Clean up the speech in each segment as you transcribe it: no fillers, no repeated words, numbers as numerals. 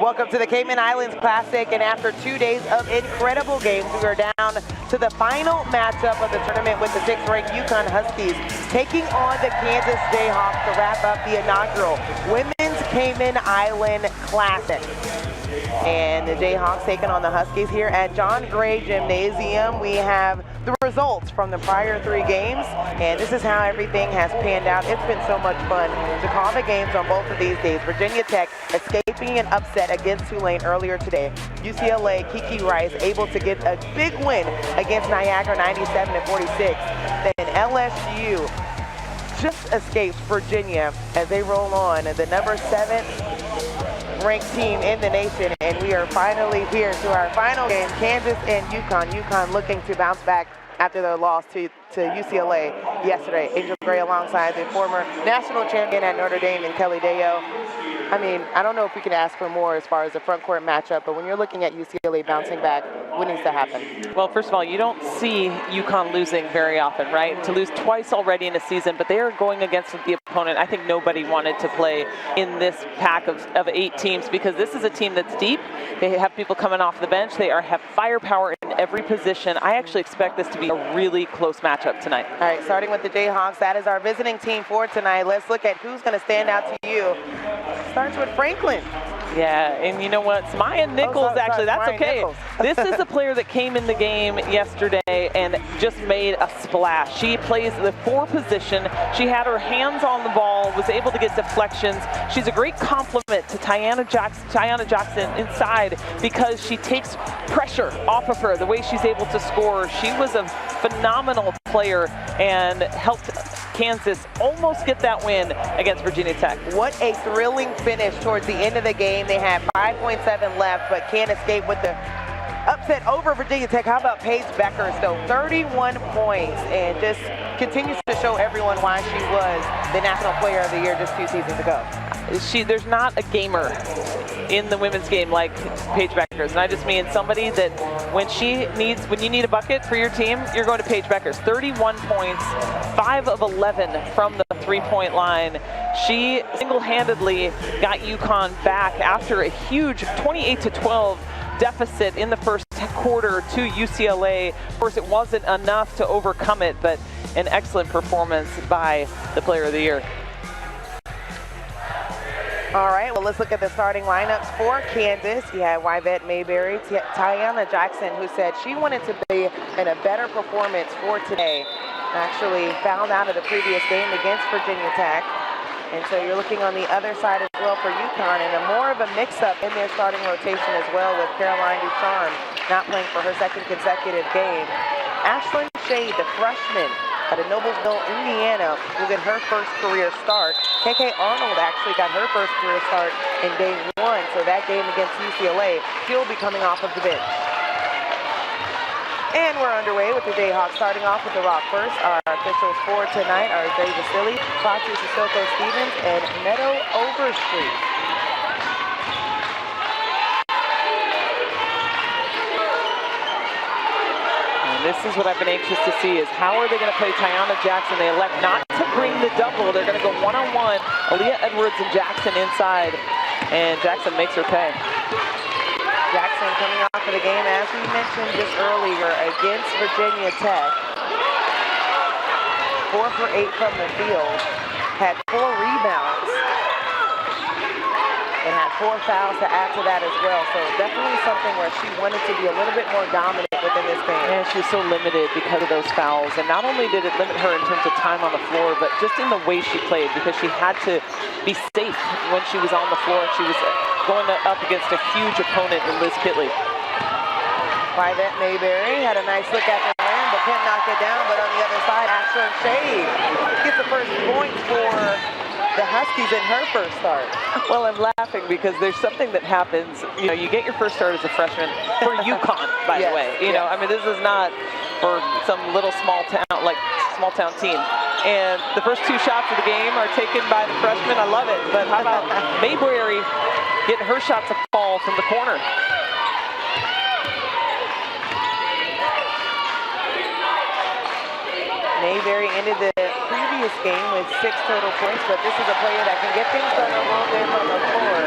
Welcome to the Cayman Islands Classic, and after 2 days of incredible games, we are down to the final matchup of the tournament with the 6th-ranked UConn Huskies taking on the Kansas Jayhawks to wrap up the inaugural Women's Cayman Island Classic. And the Jayhawks taking on the Huskies here at John Gray Gymnasium. We have the results from the prior 3 games, and this is how everything has panned out. It's been so much fun to call the games on both of these days. Virginia Tech escaping an upset against Tulane earlier today. UCLA, Kiki Rice able to get a big win against Niagara 97-46. Then LSU just escapes Virginia as they roll on the number 7th ranked team in the nation, and we are finally here to our final game, Kansas and UConn. UConn looking to bounce back after their loss to UCLA yesterday. Angel Gray alongside the former national champion at Notre Dame and Kelly Deo. I mean, I don't know if we can ask for more as far as the front court matchup, but when you're looking at UCLA bouncing back, what needs to happen? Well, first of all, you don't see UConn losing very often, right? To lose twice already in a season, but they are going against the opponent. I think nobody wanted to play in this pack of 8 teams, because this is a team that's deep. They have people coming off the bench. They have firepower in every position. I actually expect this to be a really close matchup tonight. All right, starting with the Jayhawks, that is our visiting team for tonight. Let's look at who's going to stand out to you. Starts with Franklin. Yeah, and you know what? Samaya Nichols, actually, that's okay. This is a player that came in the game yesterday and just made a splash. She plays the 4 position. She had her hands on the ball, was able to get deflections. She's a great complement to Tiana Jackson inside, because she takes pressure off of her, the way she's able to score. She was a phenomenal player and helped Kansas almost get that win against Virginia Tech. What a thrilling finish towards the end of the game. They had 5.7 left, but can't escape with the upset over Virginia Tech. How about Paige Bueckers, though? 31 points, and just continues to show everyone why she was the National Player of the Year just 2 seasons ago. There's not a gamer in the women's game like Paige Bueckers, and I just mean somebody that when you need a bucket for your team, you're going to Paige Bueckers. 31 points, 5 of 11 from the 3-point line. She single-handedly got UConn back after a huge 28-12 deficit in the first quarter to UCLA. Of course, it wasn't enough to overcome it, but an excellent performance by the Player of the Year. All right, well, let's look at the starting lineups for Kansas. You had Yvette Mayberry, Tiana Jackson, who said she wanted to be in a better performance for today. Actually fouled out of the previous game against Virginia Tech. And so you're looking on the other side as well for UConn, and more of a mix-up in their starting rotation as well, with Caroline Ducharme not playing for her 2nd consecutive game. Ashlyn Shade, the freshman out of Noblesville, Indiana, will get her first career start. KK Arnold actually got her first career start in day 1, so that game against UCLA, she'll be coming off of the bench. And we're underway with the Jayhawks, starting off with the Rock first. Our officials for tonight are Dave Vasily, Fatu Sissoko Stevens, and Meadow Overstreet. And this is what I've been anxious to see, is how are they going to play Tiana Jackson? They elect not to bring the double. They're going to go one-on-one. Aaliyah Edwards and Jackson inside, and Jackson makes her pay. Jackson coming off of the game, as we mentioned just earlier, against Virginia Tech. 4 for 8 from the field, had 4 rebounds, and had 4 fouls to add to that as well. So definitely something where she wanted to be a little bit more dominant within this game. Yeah, she's so limited because of those fouls. And not only did it limit her in terms of time on the floor, but just in the way she played, because she had to be safe when she was on the floor. She was going up against a huge opponent in Liz Kitley. Yvette Mayberry had a nice look at the rim, but couldn't knock it down. But on the other side, Ashlyn Shade gets the first point for the Huskies in her first start. Well, I'm laughing because there's something that happens. You know, you get your first start as a freshman for UConn, by the way. You know, I mean, this is not for some little small town team. And the first 2 shots of the game are taken by the freshman. I love it. But how about Mayberry getting her shot to fall from the corner? Mayberry ended the previous game with 6 total points, but this is a player that can get things done a little bit on the floor.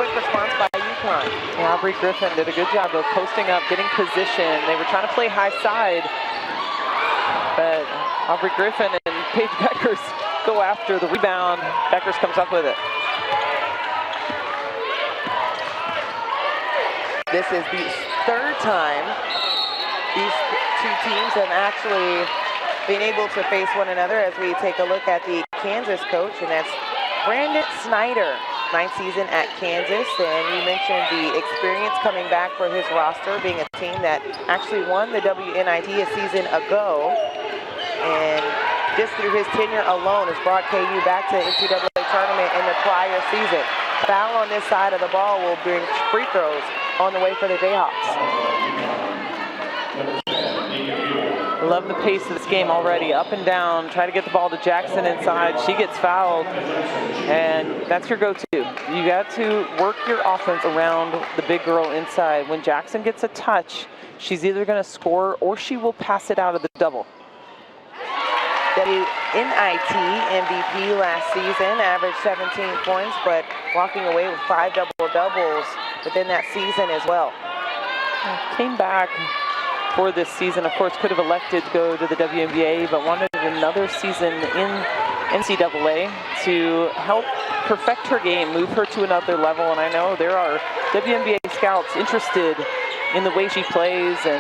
quick response by UConn. Yeah, Aubrey Griffin did a good job of posting up, getting position. They were trying to play high side, but Aubrey Griffin and Paige Bueckers go after the rebound. Bueckers comes up with it. This is the third time these two teams have actually been able to face one another as we take a look at the Kansas coach, and that's Brandon Snyder. 9th season at Kansas, and you mentioned the experience coming back for his roster, being a team that actually won the WNIT a season ago, and just through his tenure alone has brought KU back to the NCAA tournament in the prior season. Foul on this side of the ball will bring free throws on the way for the Jayhawks. Love the pace of this game already. Up and down, try to get the ball to Jackson inside. She gets fouled, and that's your go-to. You got to work your offense around the big girl inside. When Jackson gets a touch, she's either going to score or she will pass it out of the double. WNIT MVP last season, averaged 17 points, but walking away with 5 double-doubles within that season as well. Came back for this season, of course, could have elected to go to the WNBA, but wanted another season in NCAA to help perfect her game, move her to another level. And I know there are WNBA scouts interested in the way she plays, and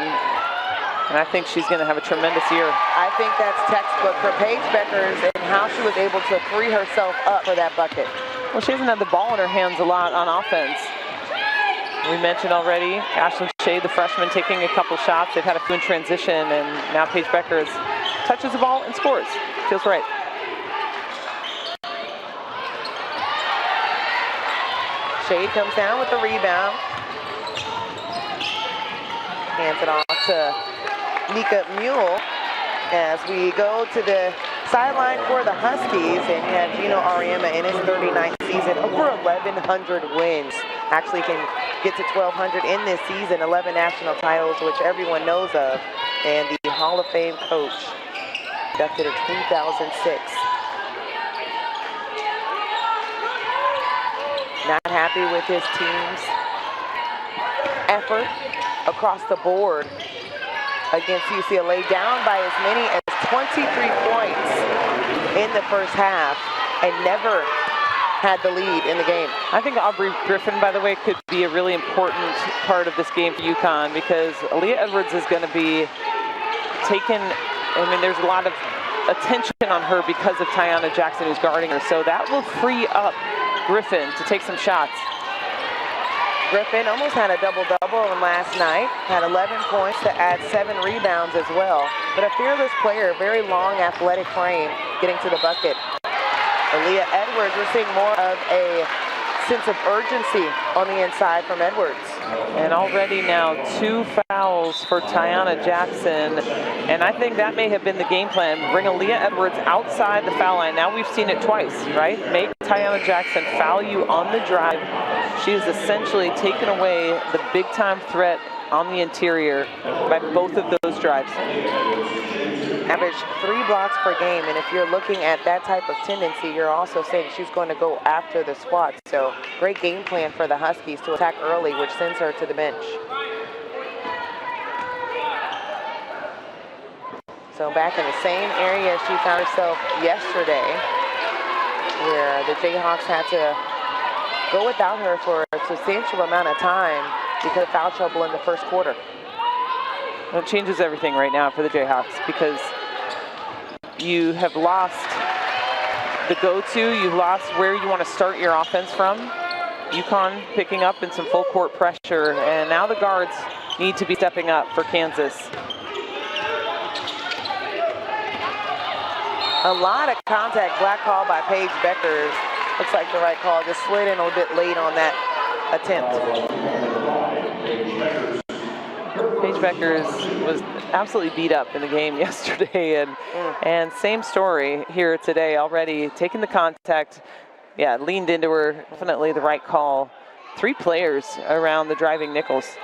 I think she's going to have a tremendous year. I think that's textbook for Paige Bueckers and how she was able to free herself up for that bucket. Well, she hasn't had the ball in her hands a lot on offense. We mentioned already Ashlyn Shea, the freshman, taking a couple shots. They've had a few in transition, and now Paige Bueckers touches the ball and scores. Feels right. Shea comes down with the rebound. Hands it off to Nika Mule as we go to the sideline for the Huskies, and you have Gino Ariema in his 39th season, over 1,100 wins. Actually can get to 1,200 in this season, 11 national titles, which everyone knows of, and the Hall of Fame coach, inducted in 2006. Not happy with his team's effort across the board against UCLA, down by as many as 23 points in the first half and never had the lead in the game. I think Aubrey Griffin, by the way, could be a really important part of this game for UConn, because Aaliyah Edwards is going to be taken. I mean, there's a lot of attention on her because of Tiana Jackson, who's guarding her, so that will free up Griffin to take some shots. Griffin almost had a double-double last night, had 11 points to add 7 rebounds as well. But a fearless player, very long athletic frame, getting to the bucket. Aaliyah Edwards, we're seeing more of a sense of urgency on the inside from Edwards. And already now 2 fouls for Tiana Jackson. And I think that may have been the game plan. Bring Aaliyah Edwards outside the foul line. Now we've seen it twice, right? Make Tiana Jackson foul you on the drive. She has essentially taken away the big-time threat on the interior by both of those drives. Average 3 blocks per game, and if you're looking at that type of tendency, you're also saying she's going to go after the squad. So great game plan for the Huskies to attack early, which sends her to the bench. So back in the same area she found herself yesterday, where the Jayhawks had to go without her for a substantial amount of time because of foul trouble in the first quarter. Well, it changes everything right now for the Jayhawks, because you have lost the go-to, you've lost where you want to start your offense from. UConn picking up in some full court pressure, and now the guards need to be stepping up for Kansas. A lot of contact, black call by Paige Bueckers. Looks like the right call, just slid in a little bit late on that attempt. Paige Bueckers was absolutely beat up in the game yesterday, and same story here today already, taking the contact, yeah, leaned into her, definitely the right call. 3 players around the driving Nichols.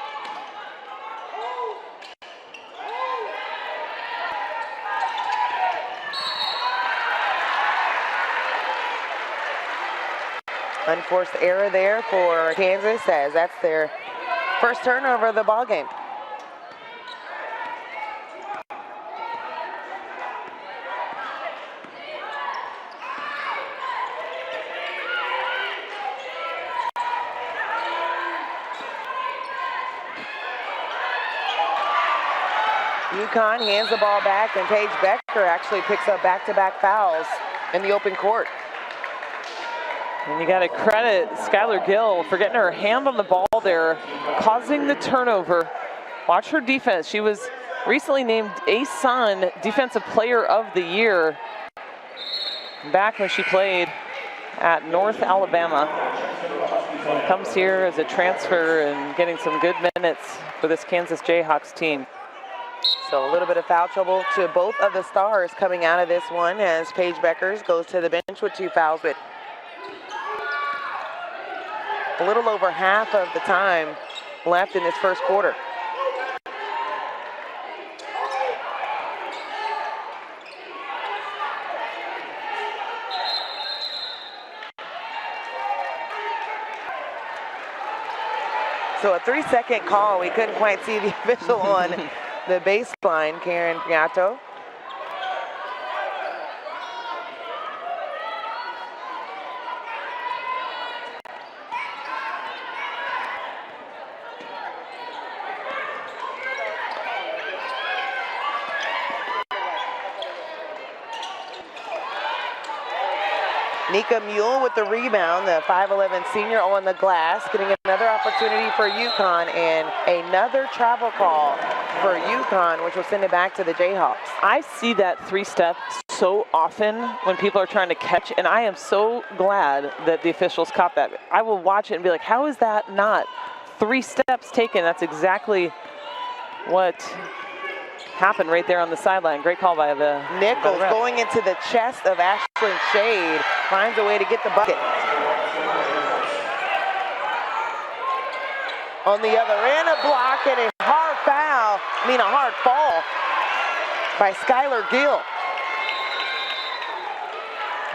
Unforced error there for Kansas, as that's their first turnover of the ball game. UConn hands the ball back, and Paige Bueckers actually picks up back-to-back fouls in the open court. And you got to credit Skylar Gill for getting her hand on the ball there, causing the turnover. Watch her defense. She was recently named ASUN Defensive Player of the Year back when she played at North Alabama. Comes here as a transfer and getting some good minutes for this Kansas Jayhawks team. So a little bit of foul trouble to both of the stars coming out of this one, as Paige Bueckers goes to the bench with 2 fouls, but a little over half of the time left in this first quarter. So a 3-second call. We couldn't quite see the official on the baseline, Karen Piatto. Nika Mule with the rebound, the 5'11" senior on the glass, getting another opportunity for UConn, and another travel call for UConn, which will send it back to the Jayhawks. I see that 3-step so often when people are trying to catch, and I am so glad that the officials caught that. I will watch it and be like, how is that not 3 steps taken? That's exactly what happened right there on the sideline. Great call by the Nichols going into the chest of Ashlyn Shade, finds a way to get the bucket. On the other end, a block and a hard fall by Skylar Gill.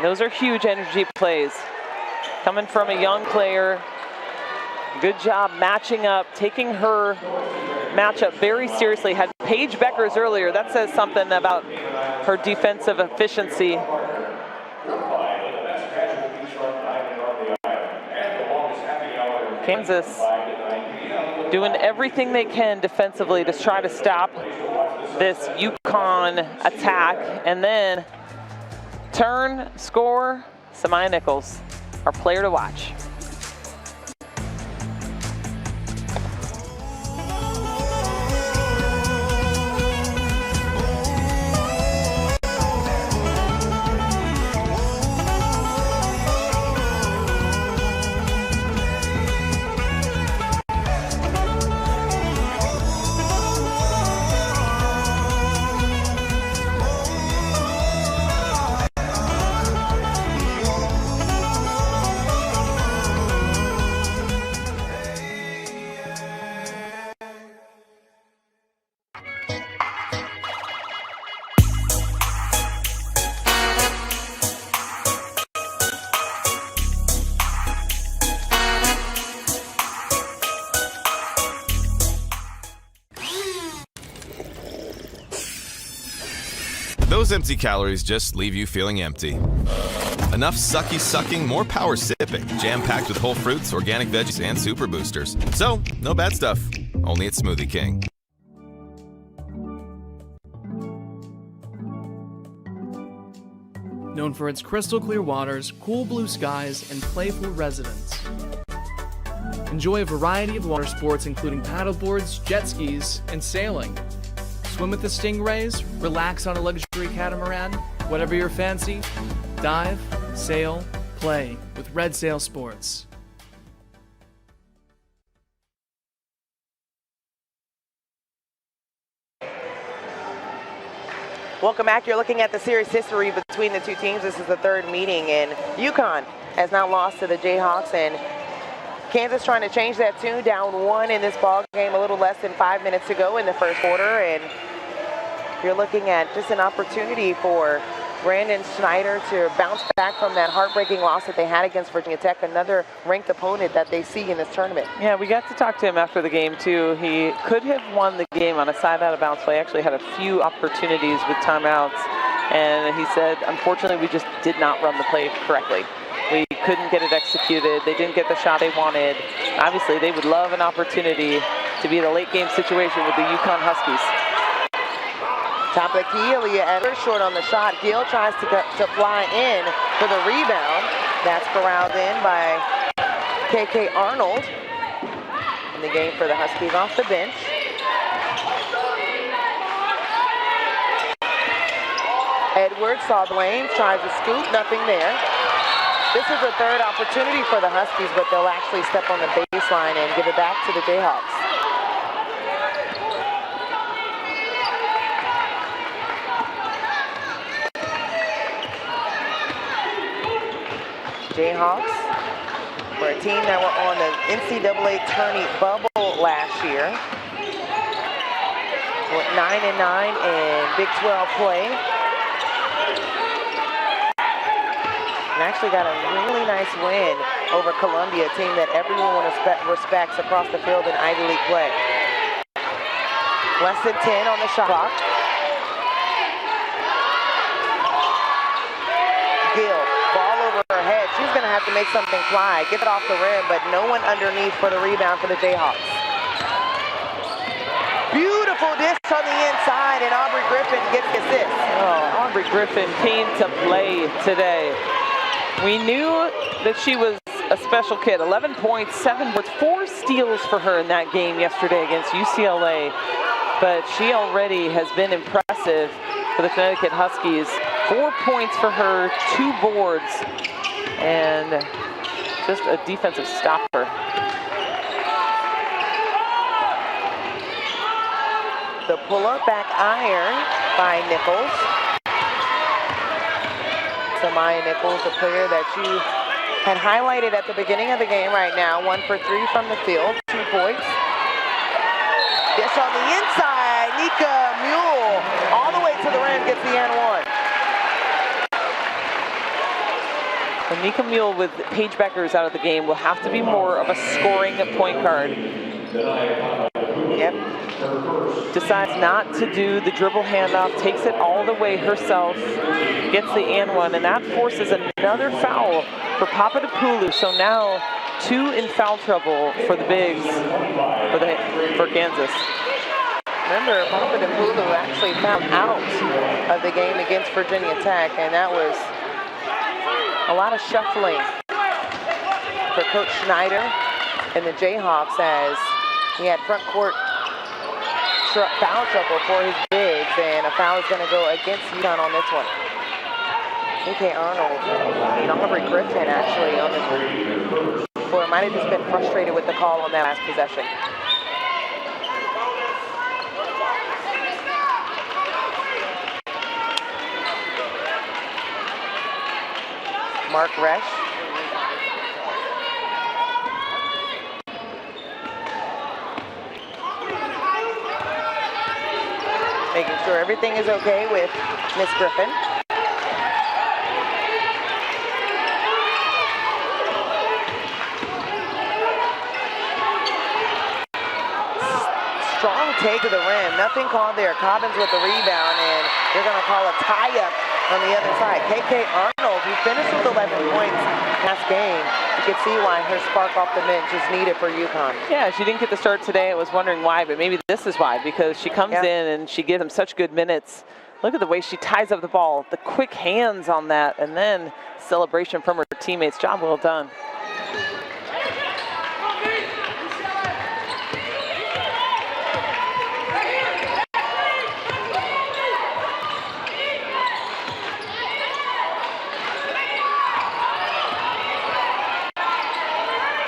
Those are huge energy plays. Coming from a young player. Good job matching up, taking her matchup very seriously. Had Paige Bueckers earlier. That says something about her defensive efficiency. Kansas doing everything they can defensively to try to stop this UConn attack, and then turn, score. Samaya Nichols, our player to watch. Those empty calories just leave you feeling empty. Enough sucky sucking, more power sipping. Jam-packed with whole fruits, organic veggies, and super boosters. So, no bad stuff. Only at Smoothie King. Known for its crystal clear waters, cool blue skies, and playful residents. Enjoy a variety of water sports including paddleboards, jet skis, and sailing. Swim with the stingrays, relax on a luxury catamaran, whatever your fancy, dive, sail, play with Red Sail Sports. Welcome back. You're looking at the series history between the two teams. This is the third meeting, and UConn has now lost to the Jayhawks, and Kansas trying to change that tune, down 1 in this ball game, a little less than 5 minutes to go in the first quarter, and you're looking at just an opportunity for Brandon Schneider to bounce back from that heartbreaking loss that they had against Virginia Tech, another ranked opponent that they see in this tournament. Yeah, we got to talk to him after the game too. He could have won the game on a side out of bounds play. Actually had a few opportunities with timeouts, and he said, unfortunately, we just did not run the play correctly. We couldn't get it executed. They didn't get the shot they wanted. Obviously, they would love an opportunity to be in a late game situation with the UConn Huskies. Top of the key, Aaliyah Edwards short on the shot. Gill tries to fly in for the rebound. That's corralled in by KK Arnold. In the game for the Huskies off the bench. Edwards saw the lane, tries to scoop, nothing there. This is the third opportunity for the Huskies, but they'll actually step on the baseline and give it back to the Jayhawks. Jayhawks were a team that were on the NCAA tourney bubble last year. Went 9-9 in Big 12 play. And actually got a really nice win over Columbia, a team that everyone respects across the field in Ivy League play. Less than 10 on the shot clock. Gill, ball over her head. She's going to have to make something fly. Get it off the rim, but no one underneath for the rebound for the Jayhawks. Beautiful disc on the inside, and Aubrey Griffin gets the assist. Oh, Aubrey Griffin came to play today. We knew that she was a special kid. 11 points, 7 boards, 4 steals for her in that game yesterday against UCLA. But she already has been impressive for the Connecticut Huskies. 4 points for her, 2 boards, and just a defensive stopper. The pull-up back iron by Nichols. Samaya Nichols, a player that you had highlighted at the beginning of the game right now. 1 for 3 from the field, 2 points. Dish on the inside, Nika Mule, all the way to the rim, gets the and one. And Nika Mule with Paige Bueckers out of the game will have to be more of a scoring point guard. Yep. Decides not to do the dribble handoff, takes it all the way herself, gets the and one, and that forces another foul for Papadopoulou. So now 2 in foul trouble for the bigs for Kansas. Remember, Papadopoulou actually found out of the game against Virginia Tech, and that was a lot of shuffling for Coach Schneider and the Jayhawks as he had front court foul trouble for his bigs, and a foul is going to go against UConn on this one. KK Arnold and Aubrey Griffin actually on this floor might have just been frustrated with the call on that last possession. Mark Resch. Making sure everything is okay with Miss Griffin. Strong take to the rim. Nothing called there. Cobbins with the rebound, and they're going to call a tie-up on the other side. KK Arnold, who finished with 11 points last game. You can see why her spark off the bench is needed for UConn. Yeah, she didn't get the start today. I was wondering why, but maybe this is why, because she comes in and she gives them such good minutes. Look at the way she ties up the ball, the quick hands on that, and then celebration from her teammates. Job well done.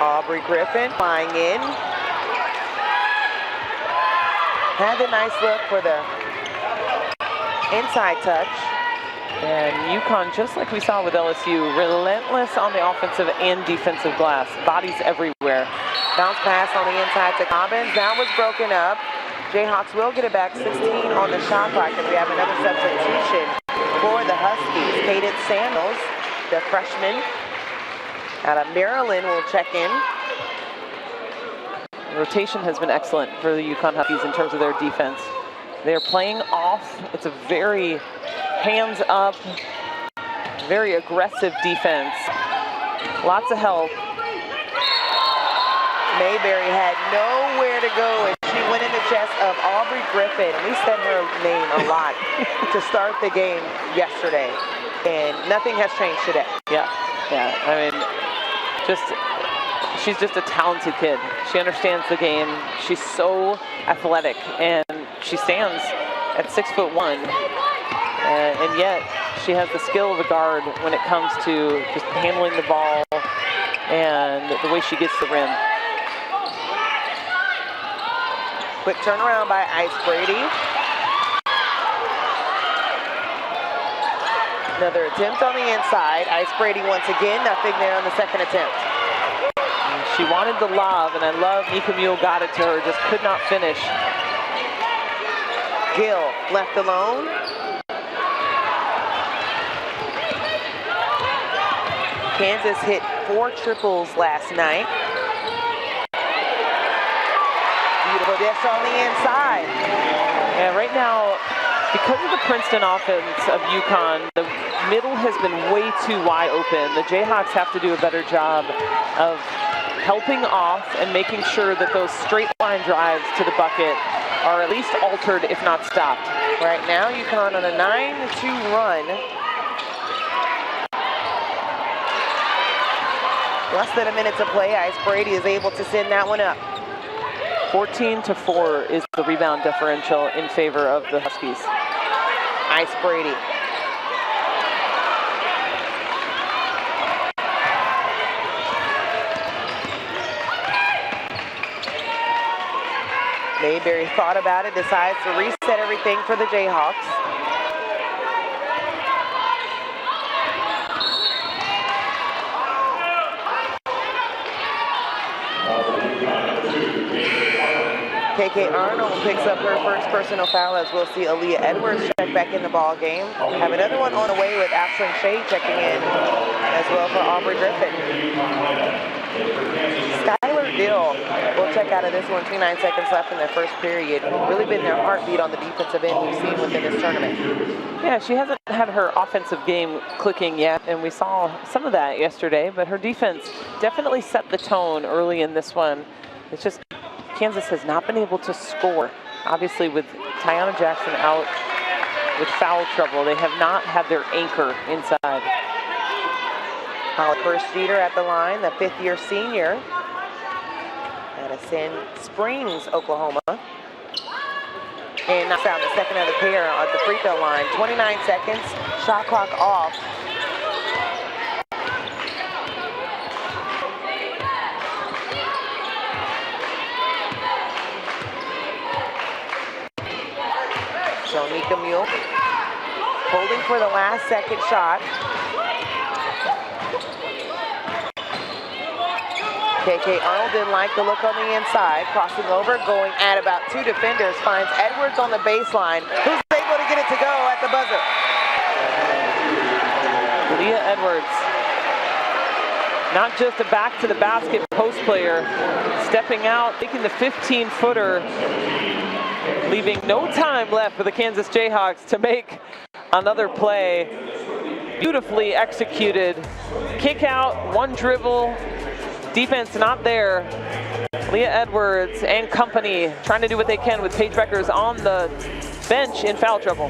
Aubrey Griffin flying in. Had a nice look for the inside touch. And UConn, just like we saw with LSU, relentless on the offensive and defensive glass. Bodies everywhere. Bounce pass on the inside to Cobbins. That was broken up. Jayhawks will get it back. 16 on the shot clock, and we have another substitution for the Huskies. Caden Sandals, the freshman out of Maryland, will check in. The rotation has been excellent for the UConn Huskies in terms of their defense. They're playing off. It's a very hands-up, very aggressive defense. Lots of help. Mayberry had nowhere to go, and she went in the chest of Aubrey Griffin. We said her name a lot to start the game yesterday, and nothing has changed today. Yeah. I mean, she's just a talented kid. She understands the game. She's so athletic, and she stands at 6'1", and yet she has the skill of a guard when it comes to just handling the ball and the way she gets the rim. Quick turnaround by Ice Brady. Another attempt on the inside. Ice Brady once again, nothing there on the second attempt. She wanted the lob, and I love Nika Mule got it to her, just could not finish. Gill left alone. Kansas hit 4 triples last night. Beautiful dish on the inside. Yeah, right now, because of the Princeton offense of UConn, the middle has been way too wide open. The Jayhawks have to do a better job of helping off and making sure that those straight line drives to the bucket are at least altered, if not stopped. Right now, UConn on a 9-2 run. Less than a minute to play. Ice Brady is able to send that one up. 14-4 is the rebound differential in favor of the Huskies. Ice Brady. Mayberry thought about it, decides to reset everything for the Jayhawks. KK Arnold picks up her first personal foul, as we'll see Aaliyah Edwards check back in the ball game. Have another one on the way with Ashlyn Shea checking in as well for Aubrey Griffin. Skylar Dill will check out of this one. 29 seconds left in the first period. Really been their heartbeat on the defensive end we've seen within this tournament. Yeah, she hasn't had her offensive game clicking yet, and we saw some of that yesterday, but her defense definitely set the tone early in this one. It's just Kansas has not been able to score. Obviously, with Tiana Jackson out with foul trouble, they have not had their anchor inside. Holly Bursteeder at the line, the fifth-year senior out of Sand Springs, Oklahoma. And knocks out the second of the pair at the free throw line. 29 seconds, shot clock off. So Nika Mule holding for the last second shot. KK Arnold didn't like the look on the inside. Crossing over, going at about 2 defenders. Finds Edwards on the baseline, who's able to get it to go at the buzzer. Leah Edwards, not just a back-to-the-basket post player, stepping out, taking the 15-footer, leaving no time left for the Kansas Jayhawks to make another play. Beautifully executed. Kick out, one dribble, defense not there. Leah Edwards and company trying to do what they can with Paige Bueckers on the bench in foul trouble.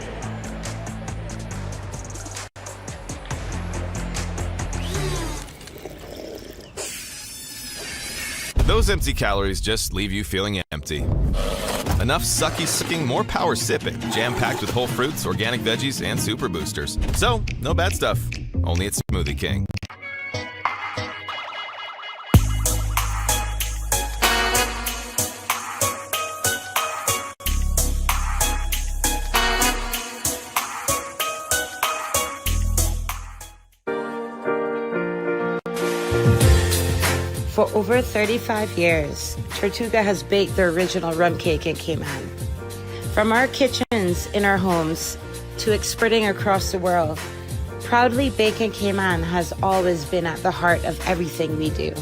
Those empty calories just leave you feeling empty. Enough sucking, more power sipping. Jam-packed with whole fruits, organic veggies, and super boosters. So, no bad stuff. Only at Smoothie King. For over 35 years, Tortuga has baked the original rum cake in Cayman. From our kitchens in our homes to exporting across the world, proudly Bacon Cayman has always been at the heart of everything we do.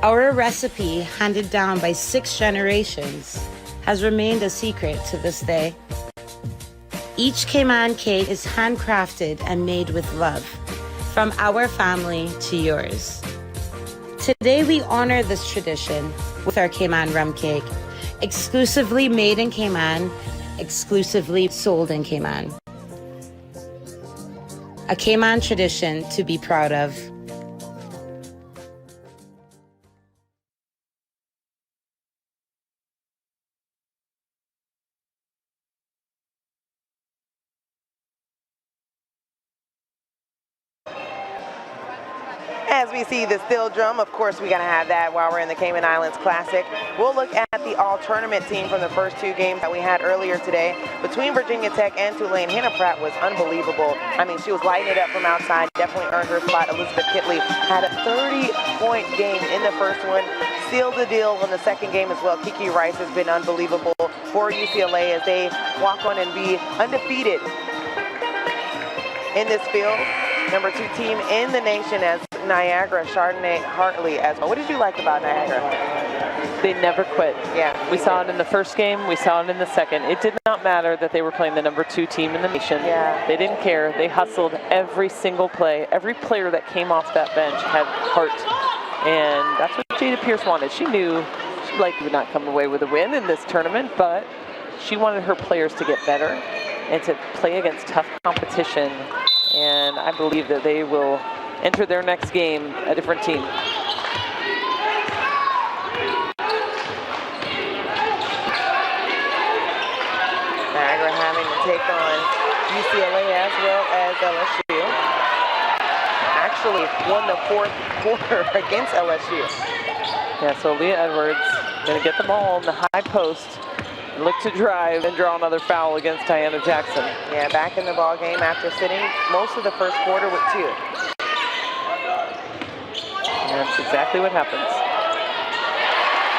Our recipe, handed down by 6 generations, has remained a secret to this day. Each Cayman cake is handcrafted and made with love, from our family to yours. Today we honor this tradition with our Cayman rum cake, exclusively made in Cayman, exclusively sold in Cayman. A Cayman tradition to be proud of. As we see the steel drum, of course we gotta have that while we're in the Cayman Islands Classic. We'll look at the all-tournament team from the first 2 games that we had earlier today. Between Virginia Tech and Tulane, Hannah Pratt was unbelievable. I mean, she was lighting it up from outside, definitely earned her spot. Elizabeth Kitley had a 30-point game in the first one, sealed the deal in the second game as well. Kiki Rice has been unbelievable for UCLA as they walk on and be undefeated in this field. Number 2 team in the nation as Niagara, Chardonnay Hartley as well. What did you like about Niagara? They never quit. Yeah. We saw it in the first game, we saw it in the second. It did not matter that they were playing the number 2 team in the nation. Yeah. They didn't care. They hustled every single play. Every player that came off that bench had heart. And that's what Jada Pierce wanted. She knew she likely would not come away with a win in this tournament, but she wanted her players to get better and to play against tough competition. And I believe that they will enter their next game a different team. Niagara having to take on UCLA as well as LSU. Actually won the 4th quarter against LSU. Yeah, so Leah Edwards gonna get the ball in the high post, look to drive and draw another foul against Tiana Jackson. Yeah, back in the ball game after sitting most of the first quarter with 2. And that's exactly what happens.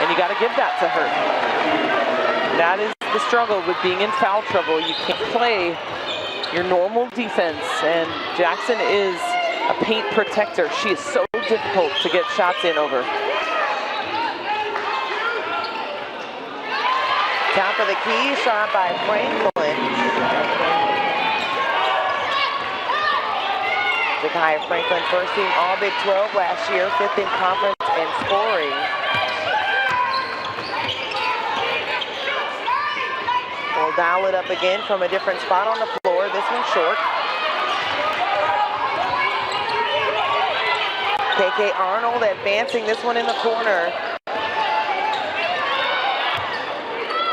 And you got to give that to her. That is the struggle with being in foul trouble. You can't play your normal defense, and Jackson is a paint protector. She is so difficult to get shots in over. Top of the key, shot by Franklin. Zakiya Franklin, first team All Big 12 last year, 5th in conference in scoring. We'll dial it up again from a different spot on the floor. This one's short. KK Arnold advancing this one in the corner.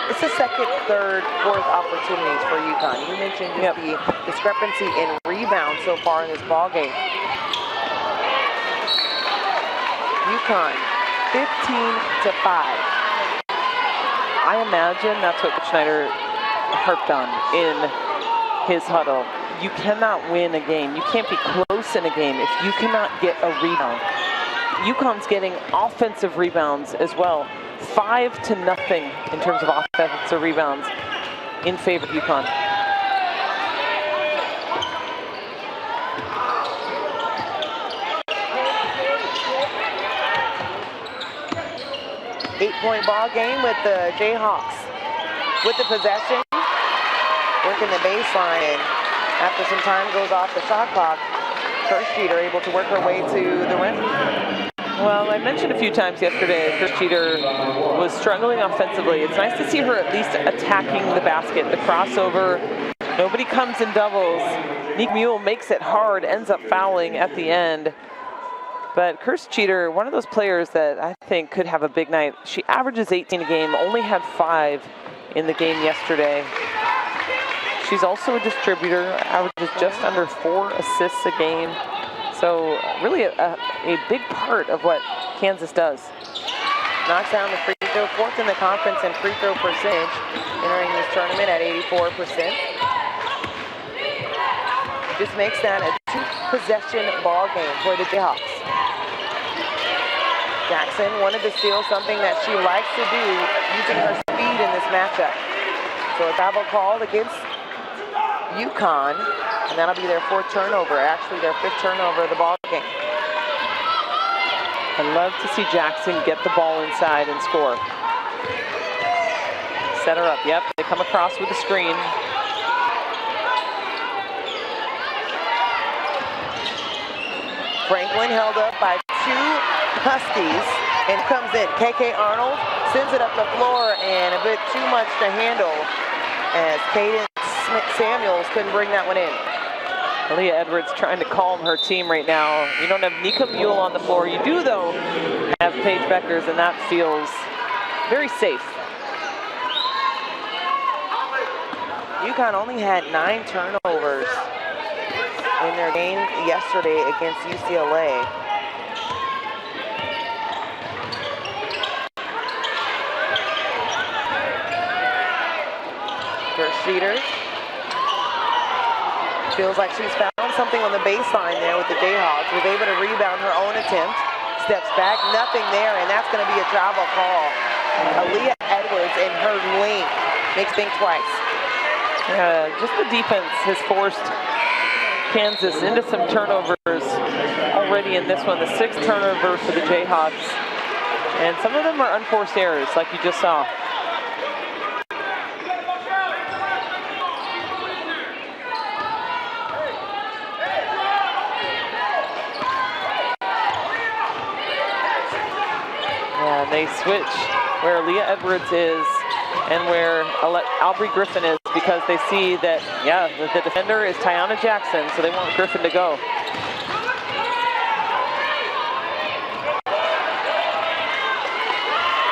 It's the 2nd, 3rd, 4th opportunities for UConn. You mentioned just the discrepancy in rebounds so far in this ball game. UConn, 15-5. I imagine that's what Schneider harped on in his huddle. You cannot win a game. You can't be close in a game if you cannot get a rebound. UConn's getting offensive rebounds as well. 5-0 in terms of offensive rebounds in favor of UConn. Eight-point ball game with the Jayhawks with the possession, working the baseline, and after some time goes off the shot clock, Kirst Jeter able to work her way to the rim. Well, I mentioned a few times yesterday that Kirst Jeter was struggling offensively. It's nice to see her at least attacking the basket, the crossover. Nobody comes in doubles. Nick Mule makes it hard, ends up fouling at the end. But Kirst Jeter, one of those players that I think could have a big night. She averages 18 a game, only had 5 in the game yesterday. She's also a distributor, averages just under 4 assists a game. So really a big part of what Kansas does. Knocks down the free throw, 4th in the conference in free throw percentage, entering this tournament at 84%. This makes that a 2-possession ball game for the Jayhawks. Jackson wanted to steal something that she likes to do, using her speed in this matchup. So a travel called against UConn, and that'll be their 4th turnover, actually their 5th turnover of the ball game. I'd love to see Jackson get the ball inside and score. Set her up, yep, they come across with the screen. Franklin held up by 2 Huskies and comes in. KK Arnold sends it up the floor and a bit too much to handle as Cadence Samuels couldn't bring that one in. Aaliyah Edwards trying to calm her team right now. You don't have Nika Mule on the floor. You do, though, have Paige Bueckers, and that feels very safe. UConn only had 9 turnovers in their game yesterday against UCLA. Gersteiner feels like she's found something on the baseline there with the Jayhawks. Was able to rebound her own attempt. Steps back, nothing there, and that's going to be a travel call. Aaliyah Edwards in her lane makes think twice. Just the defense has forced Kansas into some turnovers already in this one. The 6th turnover for the Jayhawks. And some of them are unforced errors, like you just saw. Yeah, they switch where Leah Edwards is and where Aubrey Griffin is, because they see that, yeah, the defender is Tiana Jackson, so they want Griffin to go.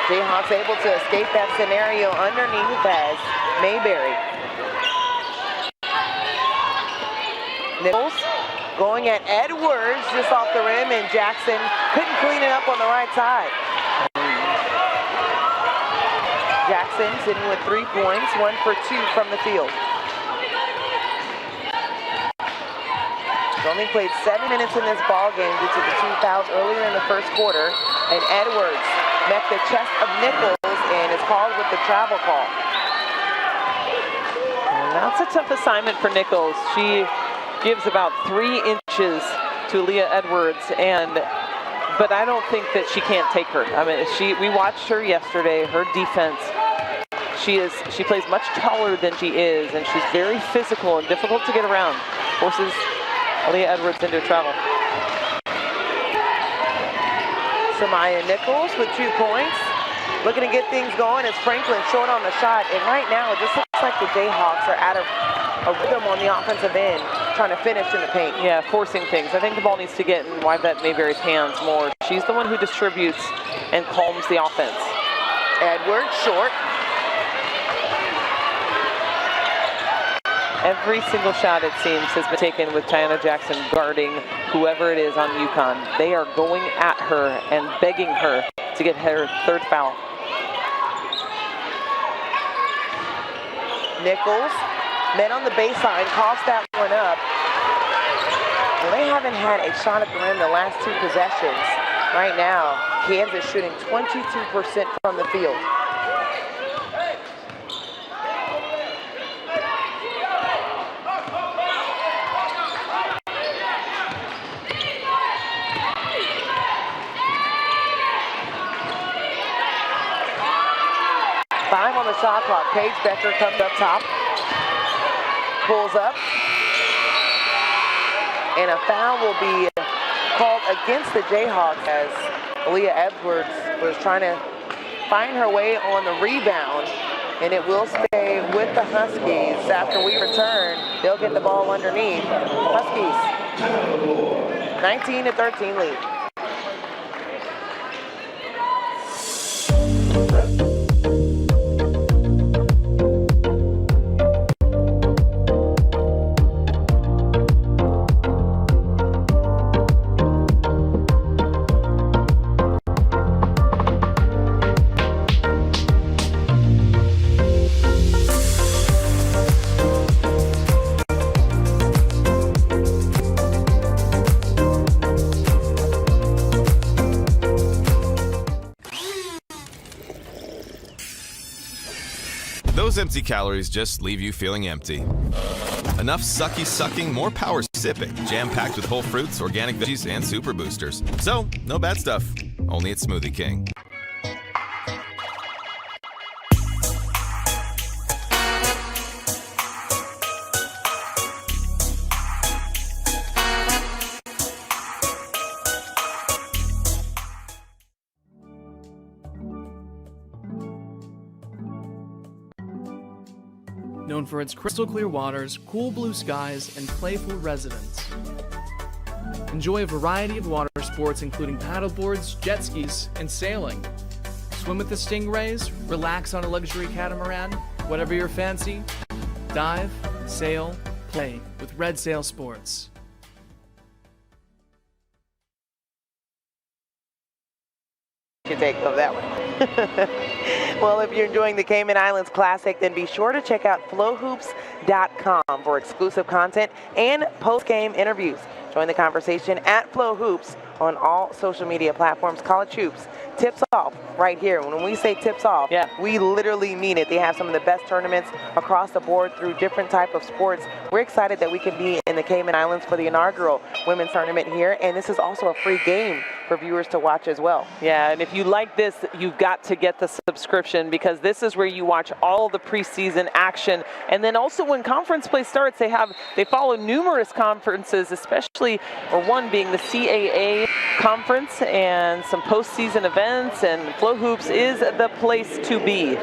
Jayhawks able to escape that scenario underneath as Mayberry. Nichols going at Edwards just off the rim, and Jackson couldn't clean it up on the right side. Jackson sitting with 3 points, 1 for 2 from the field. He's only played 7 minutes in this ball game due to the 2 fouls earlier in the first quarter, and Edwards met the chest of Nichols and is called with the travel call. And that's a tough assignment for Nichols. She gives about 3 inches to Leah Edwards, but I don't think that she can't take her. I mean, we watched her yesterday, her defense. She plays much taller than she is, and she's very physical and difficult to get around. Forces Leah Edwards into travel. Samaya Nichols with 2 points. Looking to get things going as Franklin short on the shot. And right now, it just looks like the Jayhawks are out of a rhythm on the offensive end, trying to finish in the paint. Yeah, forcing things. I think the ball needs to get in Wyvette Mayberry's hands more. She's the one who distributes and calms the offense. Edwards short. Every single shot, it seems, has been taken with Tiana Jackson guarding whoever it is on UConn. They are going at her and begging her to get her 3rd foul. Nichols, men on the baseline, coughs that one up. Well, they haven't had a shot at the rim the last 2 possessions. Right now, Kansas shooting 22% from the field. On the shot clock. Paige Bueckers comes up top, pulls up, and a foul will be called against the Jayhawks as Leah Edwards was trying to find her way on the rebound, and it will stay with the Huskies. After we return, they'll get the ball underneath. Huskies, 19-13 lead. Those empty calories just leave you feeling empty. Enough sucky sucking, more power sipping. Jam-packed with whole fruits, organic veggies, and super boosters. So, no bad stuff. Only at Smoothie King. Known for its crystal clear waters, cool blue skies, and playful residents. Enjoy a variety of water sports including paddleboards, jet skis, and sailing. Swim with the stingrays, relax on a luxury catamaran, whatever your fancy. Dive, sail, play with Red Sail Sports. Your take of that one. Well, if you're enjoying the Cayman Islands Classic, then be sure to check out flowhoops.com for exclusive content and post-game interviews. Join the conversation at Flow Hoops on all social media platforms. College Hoops tips off right here. When we say tips off, we literally mean it. They have some of the best tournaments across the board through different type of sports. We're excited that we can be in the Cayman Islands for the inaugural women's tournament here, and this is also a free game for viewers to watch as well. Yeah, and if you like this, you've got to get the subscription, because this is where you watch all the preseason action. And then also when conference play starts, they follow numerous conferences, especially, or one being the CAA conference, and some postseason events, and Flow Hoops is the place to be.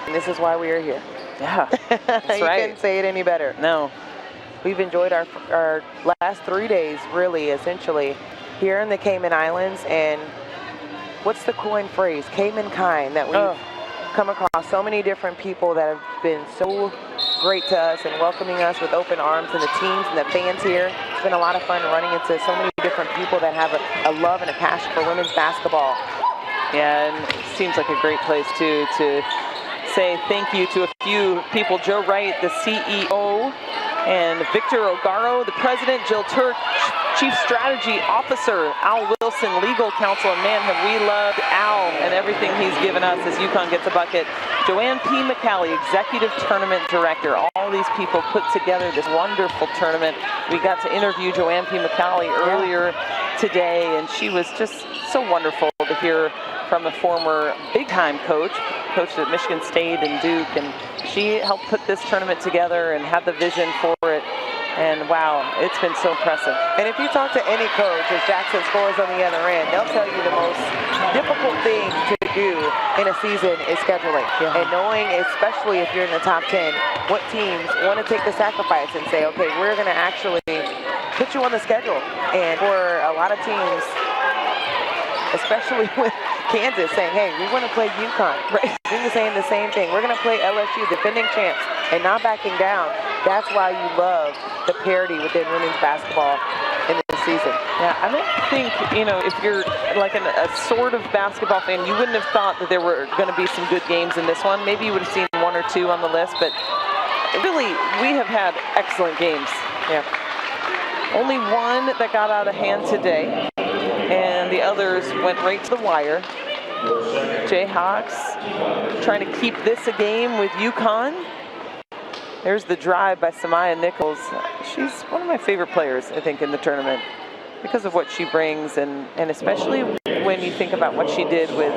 And this is why we are here. Yeah, that's You right. couldn't say it any better. No. We've enjoyed our last 3 days, really, essentially, here in the Cayman Islands. And what's the coin phrase? Cayman kind, that we've come across so many different people that have been so great to us and welcoming us with open arms, and the teams and the fans here. It's been a lot of fun running into so many different people that have a love and a passion for women's basketball. Yeah, and it seems like a great place, too, to say thank you to a few people. Joe Wright, the CEO, and Victor Ogaro, the president, Jill Turk, chief strategy officer, Al Wilson, legal counsel, and man, have we loved Al and everything he's given us as UConn gets a bucket. Joanne P. McCallie, executive tournament director. All these people put together this wonderful tournament. We got to interview Joanne P. McCallie earlier today, and she was just so wonderful to hear from a former big-time coached at Michigan State and Duke, and she helped put this tournament together and had the vision for it. And wow, it's been so impressive. And if you talk to any coach, as Jackson scores on the other end, they'll tell you the most difficult thing to do in a season is scheduling. And knowing, especially if you're in the top 10, what teams want to take the sacrifice and say, okay, we're going to actually put you on the schedule. And for a lot of teams, especially with Kansas, saying, hey, we want to play UConn. Right? We're saying the same thing. We're going to play LSU, defending champs, and not backing down. That's why you love the parity within women's basketball in this season. Yeah, I don't think, if you're like a sort of basketball fan, you wouldn't have thought that there were going to be some good games in this one. Maybe you would have seen 1 or 2 on the list, but really, we have had excellent games. Yeah. Only one that got out of hand today, and the others went right to the wire. Jayhawks trying to keep this a game with UConn. There's the drive by Samaya Nichols. She's one of my favorite players, I think, in the tournament because of what she brings, and especially when you think about what she did with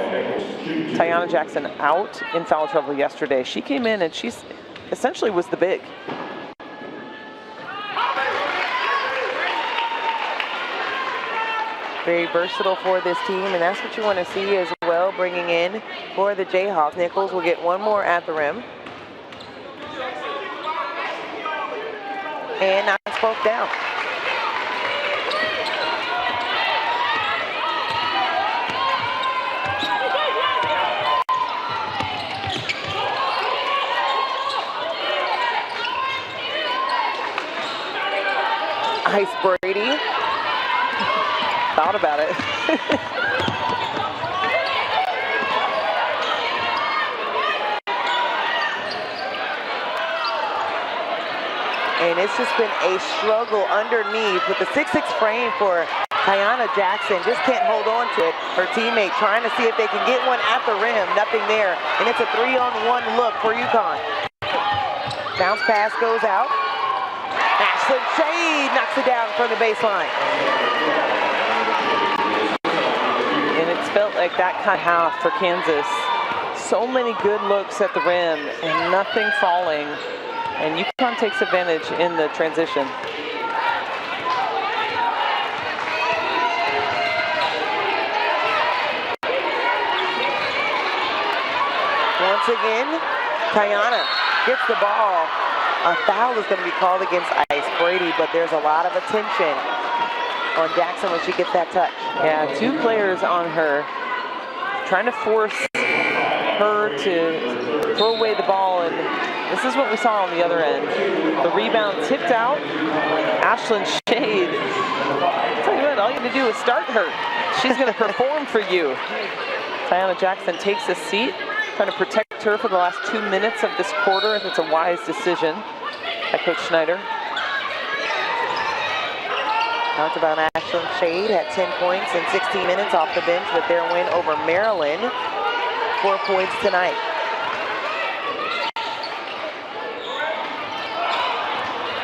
Tiana Jackson out in foul trouble yesterday. She came in and she's essentially was the big. Very versatile for this team, and that's what you want to see as well, bringing in for the Jayhawks. Nichols will get one more at the rim. And knocks both down. Ice Brady. Thought about it. And it's just been a struggle underneath with the 6'6" frame for Kiana Jackson just can't hold on to it. Her teammate trying to see if they can get one at the rim. Nothing there. And it's a 3-on-1 look for UConn. Bounce pass goes out. Ashlyn Shade knocks it down from the baseline. And it's felt like that kind of half for Kansas. So many good looks at the rim and nothing falling. And UConn takes advantage in the transition. Once again, Kiana gets the ball. A foul is going to be called against Ice Brady, but there's a lot of attention on Jackson when she gets that touch. Yeah, 2 players on her, trying to force her to throw away the ball, and this is what we saw on the other end. The rebound tipped out. Ashlyn Shade, I'll tell you what, all you have to do is start her. She's going to perform for you. Kiana Jackson takes a seat, trying to protect her for the last 2 minutes of this quarter. I think it's a wise decision by Coach Schneider. Talked about Ashlyn Shade, had 10 points in 16 minutes off the bench with their win over Maryland. 4 points tonight.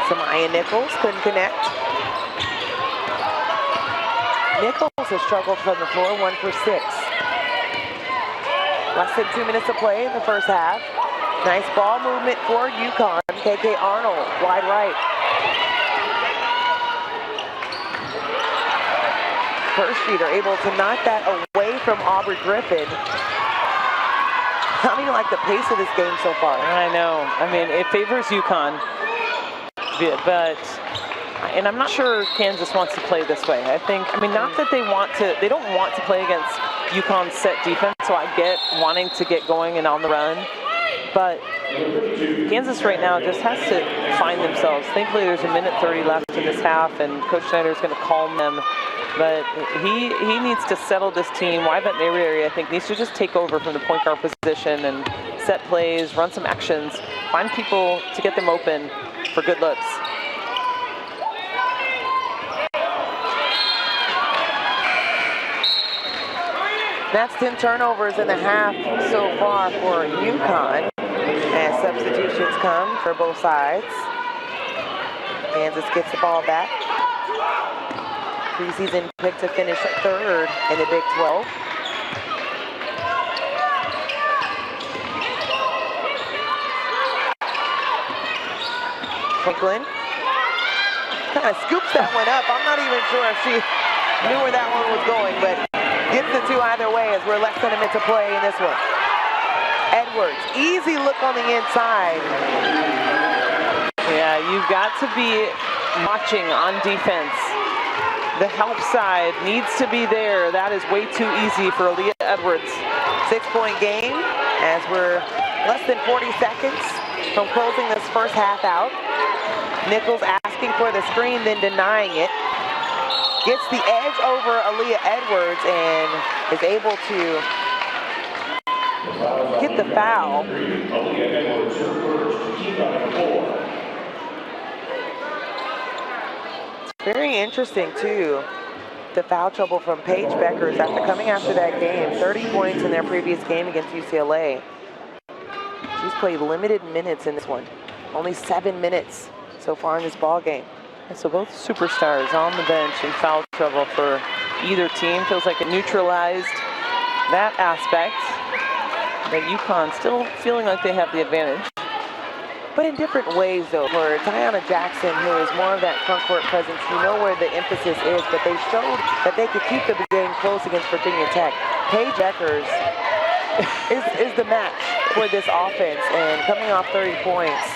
Samaya Nichols couldn't connect. Nichols has struggled from the floor, 1 for 6. Less than 2 minutes to play in the first half. Nice ball movement for UConn. KK Arnold, wide right. First Street are able to knock that away from Aubrey Griffin. How do you like the pace of this game so far? I know. I mean, it favors UConn, but and I'm not sure Kansas wants to play this way. I mean, not that they don't want to play against UConn's set defense, so I get wanting to get going and on the run, but Kansas right now just has to find themselves. Thankfully, there's 1:30 left in this half, and Coach Schneider is going to calm them, but he needs to settle this team. Wyvett Mayberry, I think, needs to just take over from the point guard position and set plays, run some actions, find people to get them open for good looks. That's 10 turnovers in the half so far for UConn as substitutions come for both sides. Kansas gets the ball back. Preseason pick to finish 3rd in the Big 12. Franklin kind of scoops that one up. I'm not even sure if she knew where that one was going, but gets the 2 either way as we're less than a minute to play in this one. Edwards, easy look on the inside. Yeah, you've got to be watching on defense. The help side needs to be there. That is way too easy for Aaliyah Edwards. 6-point game as we're less than 40 seconds from closing this first half out. Nichols asking for the screen, then denying it. Gets the edge over Aaliyah Edwards and is able to get the foul. It's very interesting too, the foul trouble from Paige Bueckers after coming after that game. 30 points in their previous game against UCLA. She's played limited minutes in this one. Only 7 minutes so far in this ball game. So both superstars on the bench in foul trouble for either team. Feels like it neutralized that aspect. But UConn still feeling like they have the advantage. But in different ways, though, for Tiana Jackson, who is more of that front court presence, you know where the emphasis is, but they showed that they could keep the game close against Virginia Tech. Paige Bueckers is the match for this offense, and coming off 30 points.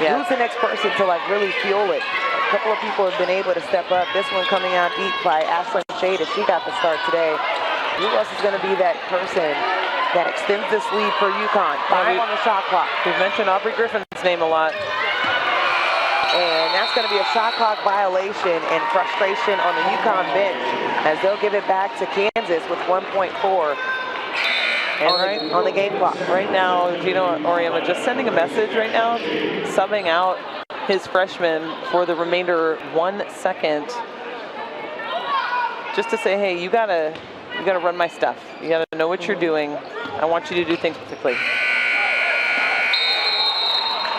Yeah. Who's the next person to really fuel it? A couple of people have been able to step up. This one coming out deep by Ashlyn Shade, if she got the start today. Who else is going to be that person that extends this lead for UConn? 5 on the shot clock. We've mentioned Aubrey Griffin's name a lot. And that's going to be a shot clock violation and frustration on the UConn bench as they'll give it back to Kansas with 1.4 on the game clock. Right now, Gino Oriema just sending a message right now, subbing out his freshman for the remainder 1 second, just to say, hey, you gotta run my stuff. You gotta know what you're doing. I want you to do things perfectly.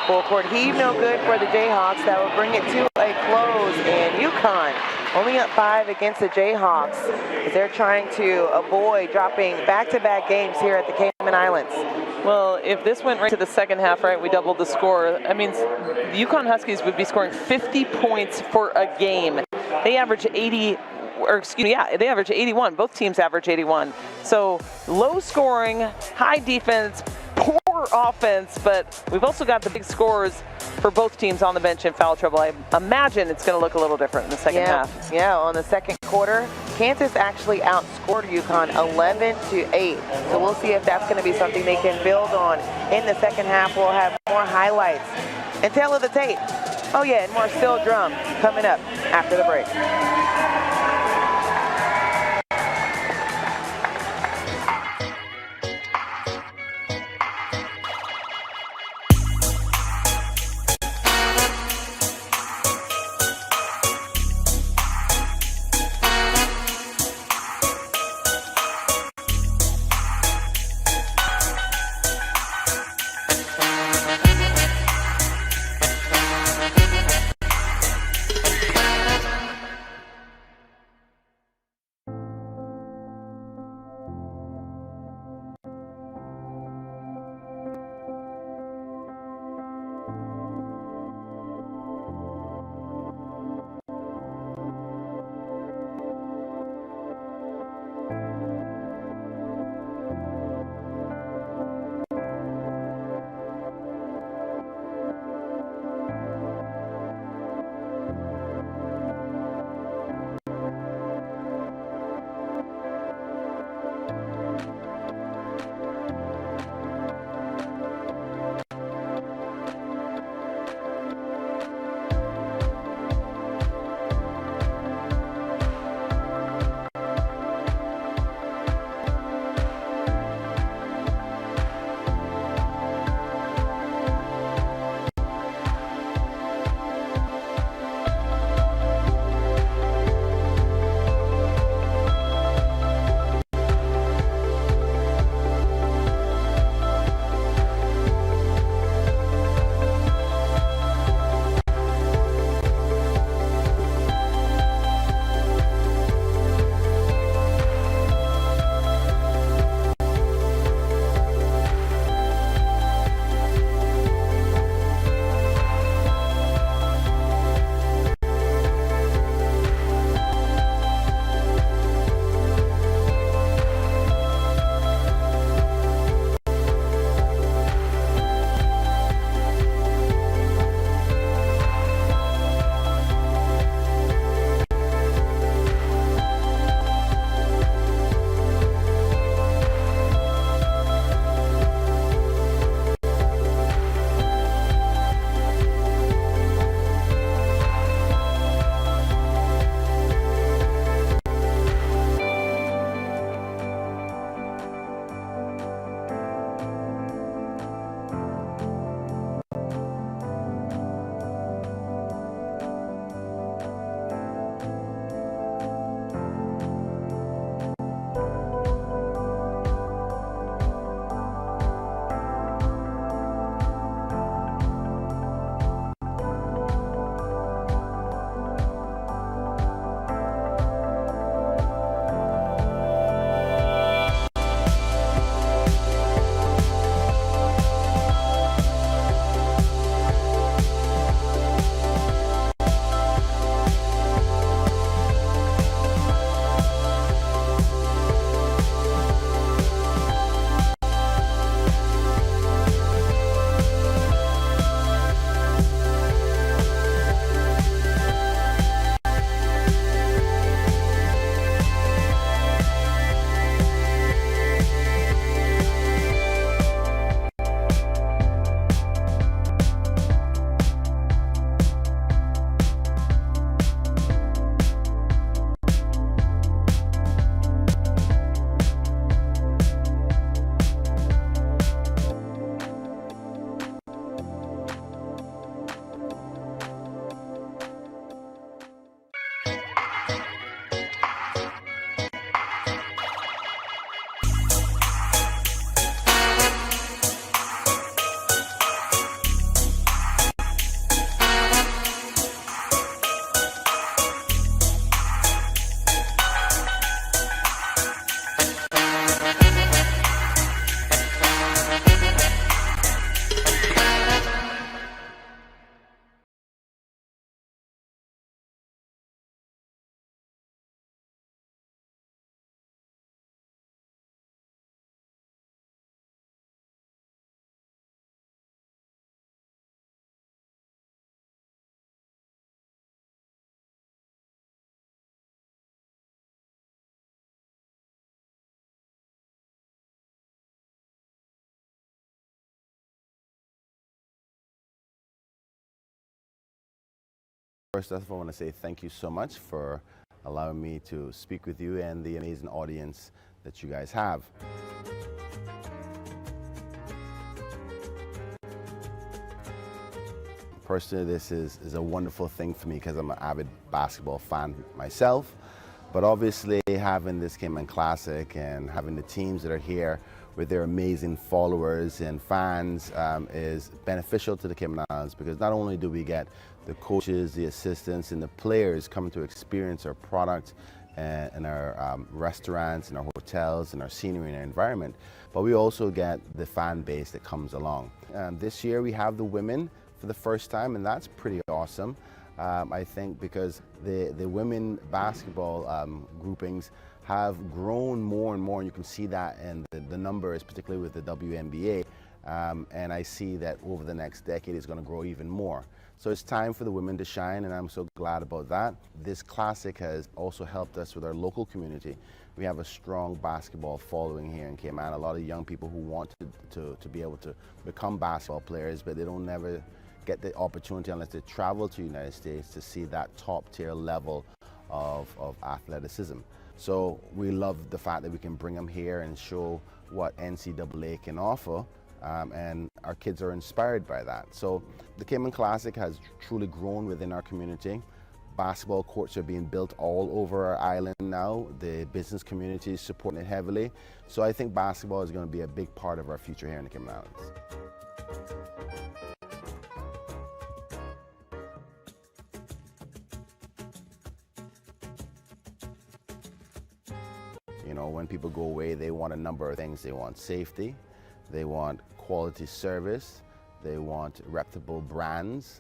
Full court heave, no good for the Jayhawks. That will bring it to a close. And UConn only up 5 against the Jayhawks as they're trying to avoid dropping back-to-back games here at the Cayman Islands. Well, if this went right to the second half, right, we doubled the score. I mean, the UConn Huskies would be scoring 50 points for a game. They average 80, or excuse me, yeah, they average 81. Both teams average 81. So low scoring, high defense, poor offense, but we've also got the big scores for both teams on the bench in foul trouble. I imagine it's going to look a little different in the second half. Yeah, on the second quarter, Kansas actually outscored UConn 11-8. So we'll see if that's going to be something they can build on in the second half. We'll have more highlights and tail of the tape. Oh yeah, and more Still Drum coming up after the break. First off, I want to say thank you so much for allowing me to speak with you and the amazing audience that you guys have. Personally, this is a wonderful thing for me because I'm an avid basketball fan myself. But obviously, having this Cayman Classic and having the teams that are here with their amazing followers and fans is beneficial to the Cayman Islands, because not only do we get the coaches, the assistants, and the players come to experience our product and our restaurants and our hotels and our scenery and our environment, but we also get the fan base that comes along. This year we have the women for the first time, and that's pretty awesome. I think because the women basketball groupings have grown more and more, and you can see that in the numbers, particularly with the WNBA, and I see that over the next decade it's going to grow even more. So it's time for the women to shine, and I'm so glad about that. This classic has also helped us with our local community. We have a strong basketball following here in Cayman. A lot of young people who want to be able to become basketball players, but they don't never get the opportunity unless they travel to the United States to see that top tier level of athleticism. So we love the fact that we can bring them here and show what NCAA can offer, and our kids are inspired by that. So the Cayman Classic has truly grown within our community. Basketball courts are being built all over our island now. The business community is supporting it heavily. So I think basketball is going to be a big part of our future here in the Cayman Islands. You know, when people go away, they want a number of things. They want safety, they want quality service, they want reputable brands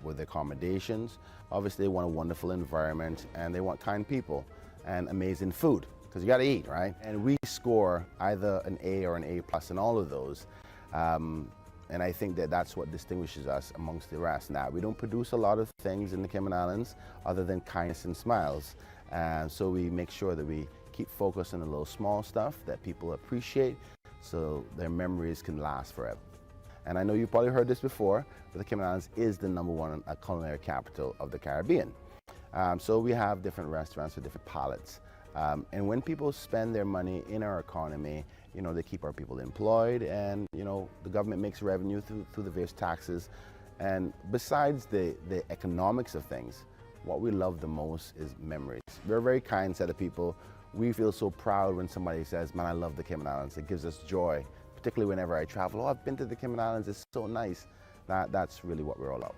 with accommodations. Obviously, they want a wonderful environment, and they want kind people and amazing food, because you got to eat, right? And we score either an A or an A+ in all of those. And I think that that's what distinguishes us amongst the rest. Now, we don't produce a lot of things in the Cayman Islands other than kindness and smiles. And so we make sure that we keep focused on the little small stuff that people appreciate, so their memories can last forever. And I know you've probably heard this before, but the Cayman Islands is the #1 culinary capital of the Caribbean. So we have different restaurants with different palates. And when people spend their money in our economy, you know, they keep our people employed, and, you know, the government makes revenue through the various taxes. And besides the economics of things, what we love the most is memories. We're a very kind set of people. We feel so proud when somebody says, "Man, I love the Cayman Islands." It gives us joy, particularly whenever I travel. "Oh, I've been to the Cayman Islands, it's so nice." That's really what we're all about.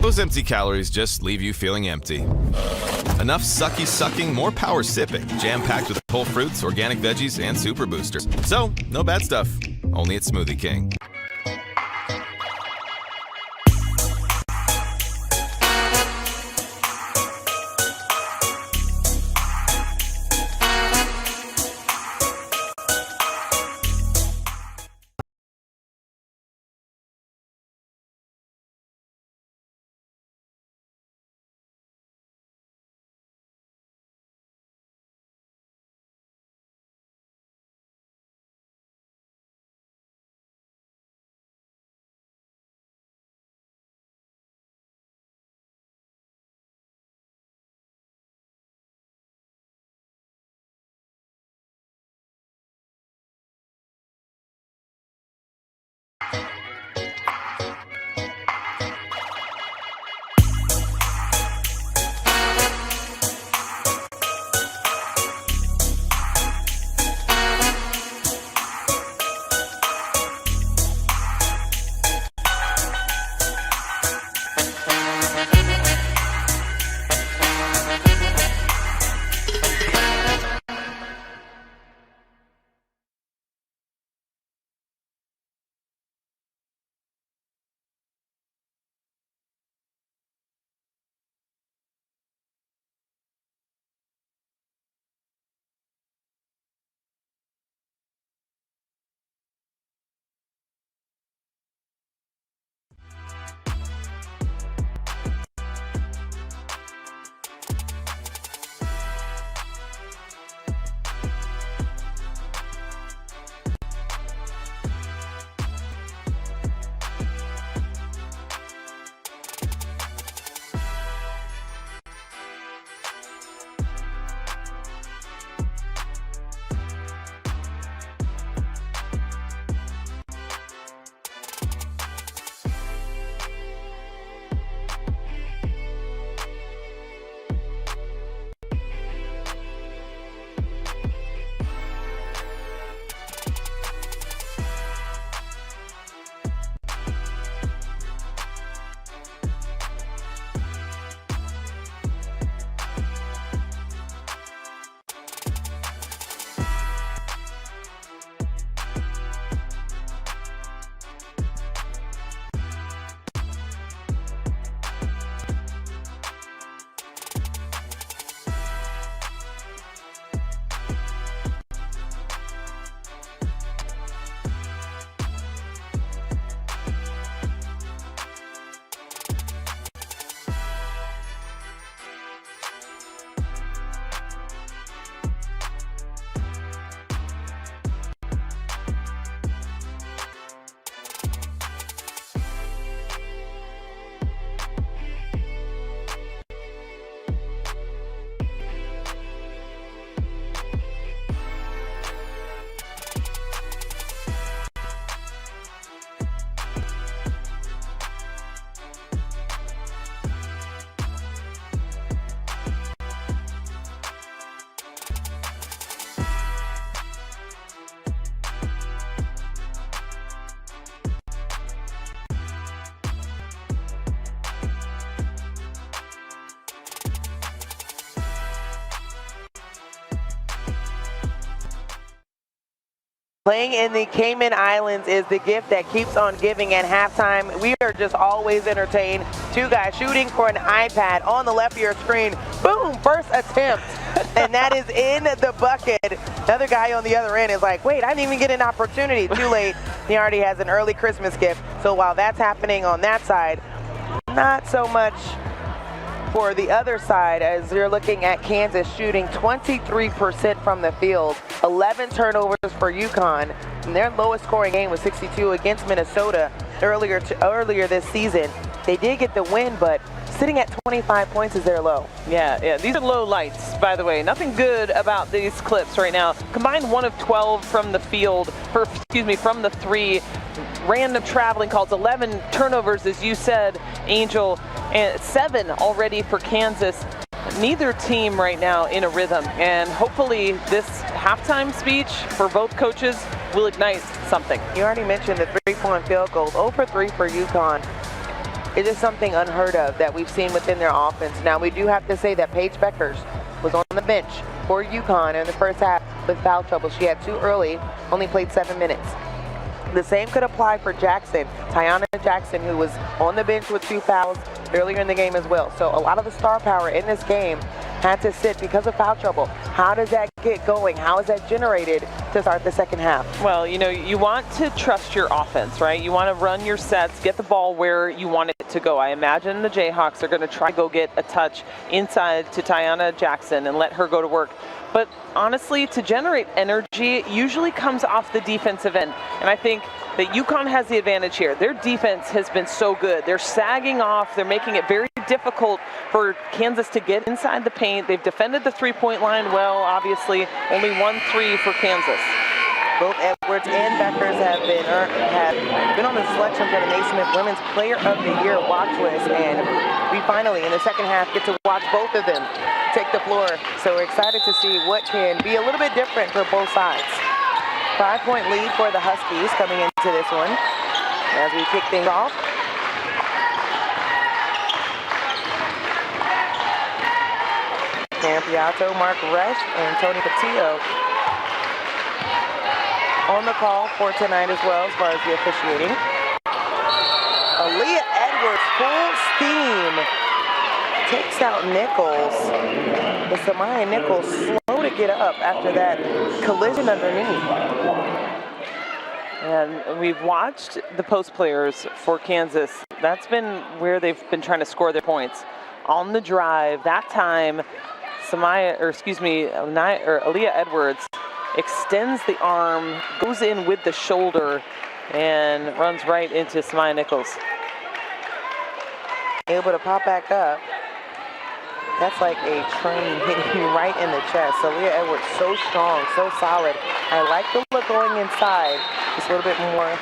Those empty calories just leave you feeling empty. Enough sucky sucking, more power sipping, jam-packed with whole fruits, organic veggies, and super boosters. So, no bad stuff, only at Smoothie King. Playing in the Cayman Islands is the gift that keeps on giving. At halftime, we are just always entertained. Two guys shooting for an iPad on the left of your screen. Boom, first attempt. And that is in the bucket. Another guy on the other end is like, wait, I didn't even get an opportunity. Too late. He already has an early Christmas gift. So while that's happening on that side, not so much for the other side, as you're looking at Kansas shooting 23% from the field, 11 turnovers for UConn, and their lowest scoring game was 62 against Minnesota earlier this season. They did get the win, but sitting at 25 points is their low. Yeah, these are low lights, by the way. Nothing good about these clips right now. Combined 1 of 12 from the field, from the three. Random traveling calls, 11 turnovers, as you said, Angel, and 7 already for Kansas. Neither team right now in a rhythm, and hopefully this halftime speech for both coaches will ignite something. You already mentioned the 3-point field goals, 0 for 3 for UConn. It is something unheard of that we've seen within their offense. Now, we do have to say that Paige Bueckers was on the bench for UConn in the first half with foul trouble. She had 2 early, only played 7 minutes. The same could apply for Jackson, Tiana Jackson, who was on the bench with 2 fouls earlier in the game as well. So a lot of the star power in this game had to sit because of foul trouble. How does that get going? How is that generated to start the second half? Well, you know, you want to trust your offense, right? You want to run your sets, get the ball where you want it to go. I imagine the Jayhawks are going to try to go get a touch inside to Tiana Jackson and let her go to work. But honestly, to generate energy, it usually comes off the defensive end. And I think that UConn has the advantage here. Their defense has been so good. They're sagging off. They're making it very difficult for Kansas to get inside the paint. They've defended the 3-point line well, obviously. Only 1 3 for Kansas. Both Edwards and Bueckers have been on the selection for the Naismith Women's Player of the Year watch list, and we finally, in the second half, get to watch both of them take the floor. So we're excited to see what can be a little bit different for both sides. 5-point lead for the Huskies coming into this one as we kick things off. Cam Piatto, Mark Resch, and Tony Patillo on the call for tonight as well as far as the officiating. Aaliyah Edwards, full steam, takes out Nichols. But Samaya Nichols slow to get up after that collision underneath. And we've watched the post players for Kansas. That's been where they've been trying to score their points. On the drive, that time, Aaliyah Edwards extends the arm, goes in with the shoulder, and runs right into Samaya Nichols. Able to pop back up. That's like a train hitting you right in the chest. Aaliyah Edwards, so strong, so solid. I like the look going inside. Just a little bit more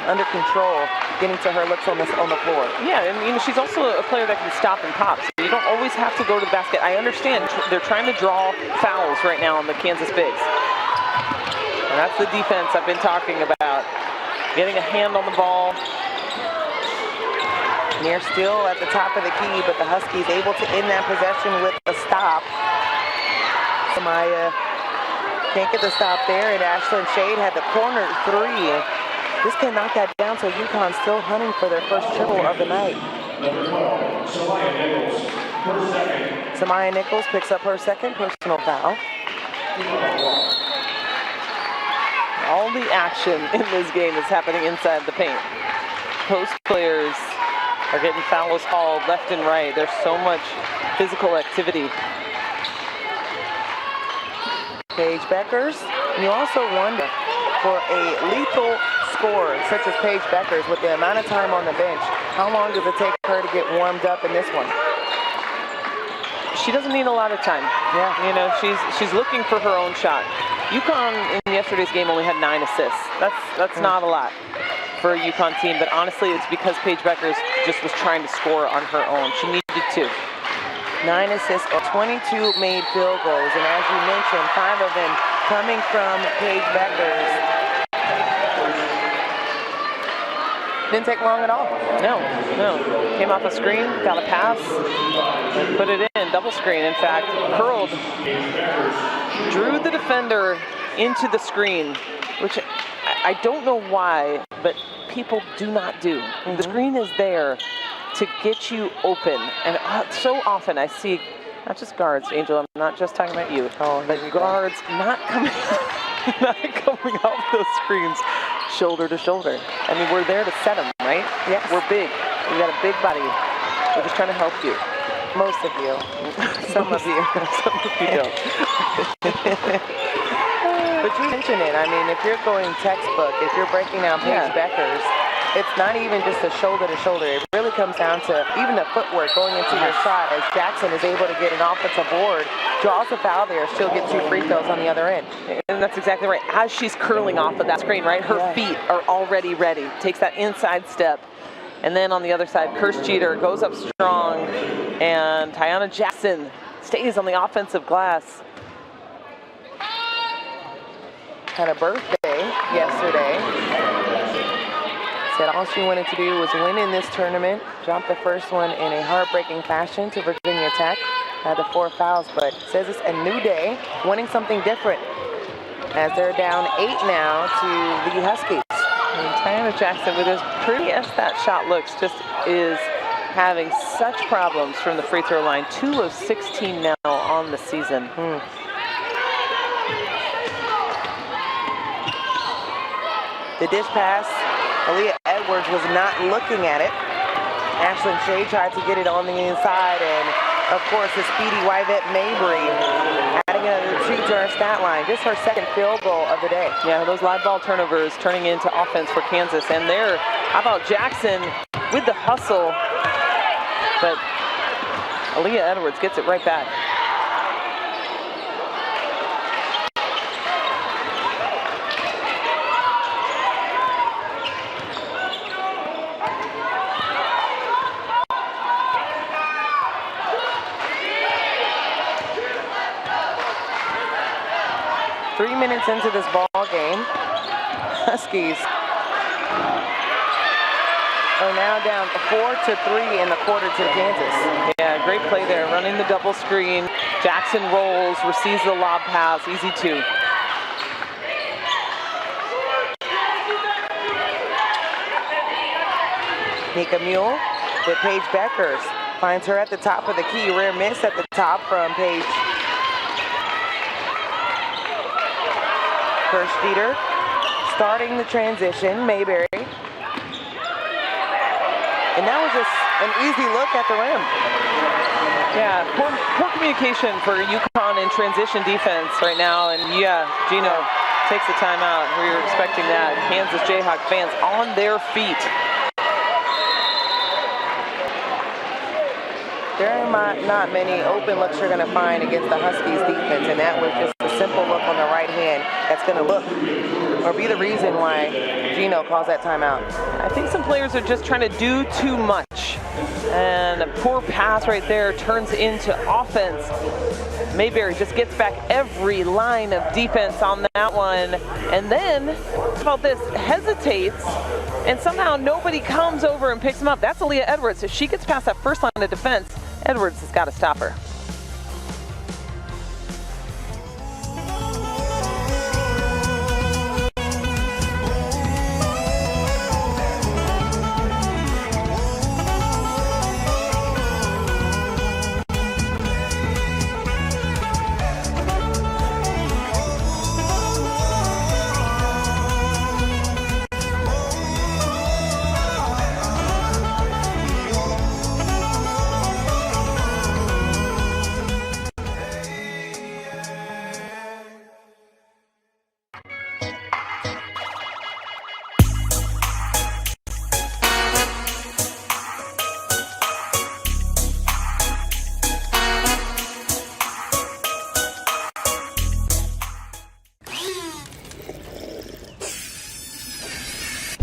under control, getting to her looks on the floor. Yeah, and you know, she's also a player that can stop and pop. So you don't always have to go to the basket. I understand they're trying to draw fouls right now on the Kansas Bigs. And that's the defense I've been talking about. Getting a hand on the ball. Near still at the top of the key, but the Huskies able to end that possession with a stop. Samaya can't get the stop there, and Ashlyn Shade had the corner 3. This can knock that down, so UConn still hunting for their first triple of the night. Samaya Nichols picks up her second personal foul. All the action in this game is happening inside the paint. Post players are getting fouls called left and right. There's so much physical activity. Paige Bueckers, and you also wonder for a lethal scorer such as Paige Bueckers with the amount of time on the bench, how long does it take her to get warmed up in this one? She doesn't need a lot of time. Yeah. You know, she's looking for her own shot. UConn in yesterday's game only had 9 assists. That's not a lot for a UConn team, but honestly, it's because Paige Bueckers just was trying to score on her own. She needed to. 9 assists, 22 made field goals, and as you mentioned, 5 of them coming from Paige Bueckers. Didn't take long at all. No. Came off a screen, got a pass, and put it in, double screen, in fact, curled, drew the defender into the screen, which I don't know why, but people do not do. The screen is there to get you open. And so often I see, not just guards, Angel, I'm not just talking about you, but guards not coming off those screens shoulder to shoulder. I mean, we're there to set them, right? Yes. We're big. We got a big body. We're just trying to help you. Most of you. Some of you. Some of you don't. But you mentioned it. I mean, if you're going textbook, if you're breaking down Paige Bueckers, it's not even just a shoulder to shoulder. It really comes down to even the footwork going into your shot. As Jackson is able to get an offensive board, draws a foul there, she'll get 2 free throws on the other end. And that's exactly right. As she's curling off of that screen, right, her feet are already ready. Takes that inside step. And then on the other side, Kirst Jeter goes up strong, and Tiana Jackson stays on the offensive glass. Had a birthday yesterday. Said all she wanted to do was win in this tournament. Dropped the first one in a heartbreaking fashion to Virginia Tech. Had the 4 fouls, but says it's a new day, wanting something different. As they're down 8 now to the Huskies. And Tiana Jackson, with as pretty as that shot looks, just is having such problems from the free throw line. 2 of 16 now on the season. The dish pass, Aaliyah Edwards was not looking at it. Ashlyn Shea tried to get it on the inside, and of course the speedy Yvette Mabry adding another 2 to her stat line. Just her second field goal of the day. Yeah, those live ball turnovers turning into offense for Kansas. And there, how about Jackson with the hustle? But Aaliyah Edwards gets it right back. Three minutes into this ball game, Huskies are now down 4-3 in the quarter to Kansas. Yeah, great play there, running the double screen. Jackson rolls, receives the lob pass, easy 2. Nika Mule with Paige Bueckers. Finds her at the top of the key. Rare miss at the top from Paige. Kirst Jeter starting the transition, Mayberry. And that was just an easy look at the rim. Yeah, poor communication for UConn in transition defense right now. And yeah, Gino takes the timeout. We were expecting that. Kansas Jayhawk fans on their feet. There are not many open looks you're going to find against the Huskies defense, and that was just a simple look on the right hand that's going to look or be the reason why Gino calls that timeout. I think some players are just trying to do too much, and a poor pass right there turns into offense. Mayberry just gets back every line of defense on that one, and then, how about this, hesitates, and somehow nobody comes over and picks him up. That's Aaliyah Edwards. If she gets past that first line of defense, Edwards has got to stop her.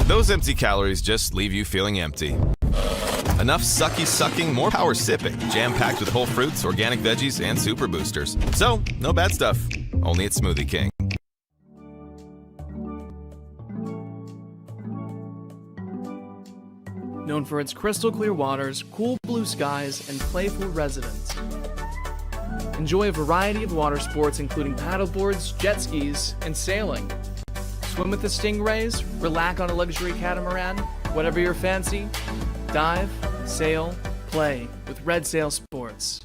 Those empty calories just leave you feeling empty. Enough sucky sucking, more power sipping. Jam-packed with whole fruits, organic veggies, and super boosters. So, no bad stuff. Only at Smoothie King. Known for its crystal clear waters, cool blue skies, and playful residents. Enjoy a variety of water sports including paddleboards, jet skis, and sailing. Swim with the stingrays, relax on a luxury catamaran, whatever your fancy, dive, sail, play with Red Sail Sports.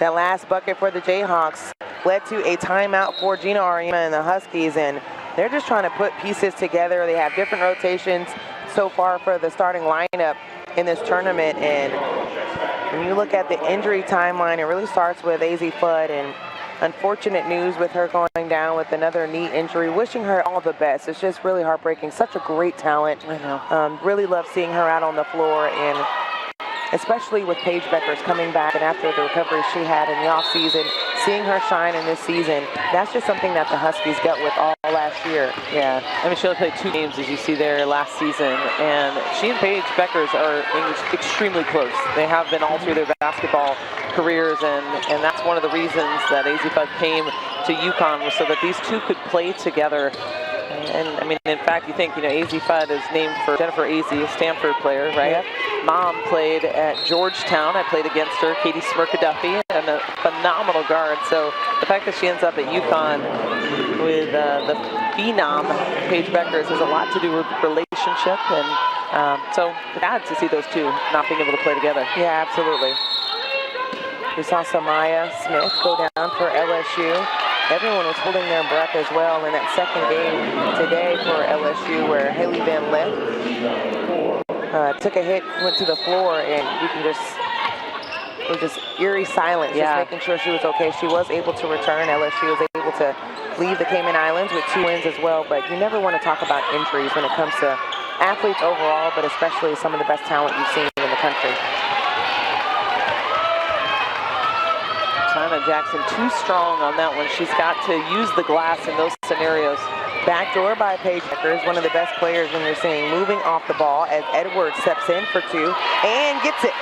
That last bucket for the Jayhawks led to a timeout for Gina Ariema and the Huskies, and they're just trying to put pieces together. They have different rotations so far for the starting lineup in this tournament, and when you look at the injury timeline, it really starts with AZ Flood, and unfortunate news with her going down with another knee injury. Wishing her all the best. It's just really heartbreaking. Such a great talent. I know. Really love seeing her out on the floor, and especially with Paige Bueckers coming back and after the recovery she had in the offseason, seeing her shine in this season, that's just something that the Huskies dealt with all last year. Yeah, I mean, she only played 2 games, as you see there, last season, and she and Paige Bueckers are extremely close. They have been all through their basketball careers, and that's one of the reasons that AZ Fudd came to UConn, was so that these two could play together. And I mean, in fact, you think, AZ Fudd is named for Jennifer AZ, a Stanford player, right? Yep. Mom played at Georgetown. I played against her, Katie Smirkaduffy, and a phenomenal guard. So the fact that she ends up at UConn with the phenom Paige Bueckers has a lot to do with relationship, and so sad to see those two not being able to play together. Yeah, absolutely. We saw Samaya Smith go down for LSU. Everyone was holding their breath as well in that second game today for LSU, where Haley Van Lith took a hit, went to the floor, and you can just, it was just eerie silence, just making sure she was okay. She was able to return. LSU was able to leave the Cayman Islands with 2 wins as well, but you never want to talk about injuries when it comes to athletes overall, but especially some of the best talent you've seen in the country. China Jackson too strong on that one. She's got to use the glass in those scenarios. Backdoor by Paige Bueckers, one of the best players when you're seeing moving off the ball, as Edwards steps in for 2 and gets it.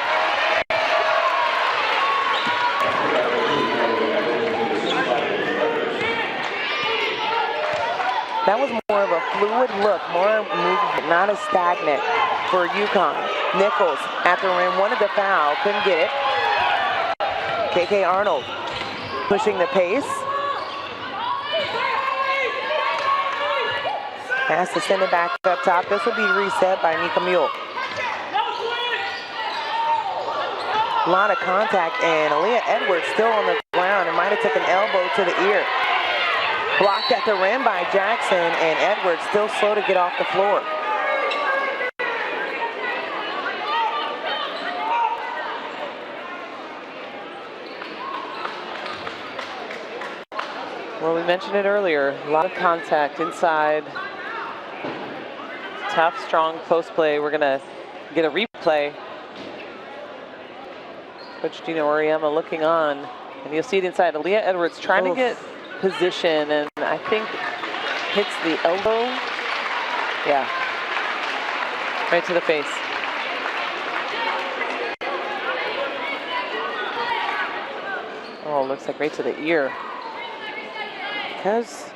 That was more of a fluid look, more movement, not as stagnant for UConn. Nichols at the rim, wanted the foul, couldn't get it. KK Arnold pushing the pace. Has to send it back up top. This will be reset by Nika Mule. A lot of contact, and Aaliyah Edwards still on the ground and might have taken an elbow to the ear. Blocked at the rim by Jackson, and Edwards still slow to get off the floor. Well, we mentioned it earlier, a lot of contact inside. Tough, strong post play. We're gonna get a replay. Coach Gina Ariema looking on, and you'll see it inside. Aaliyah Edwards trying to get position, and I think hits the elbow. Yeah, right to the face. Oh, looks like right to the ear. Because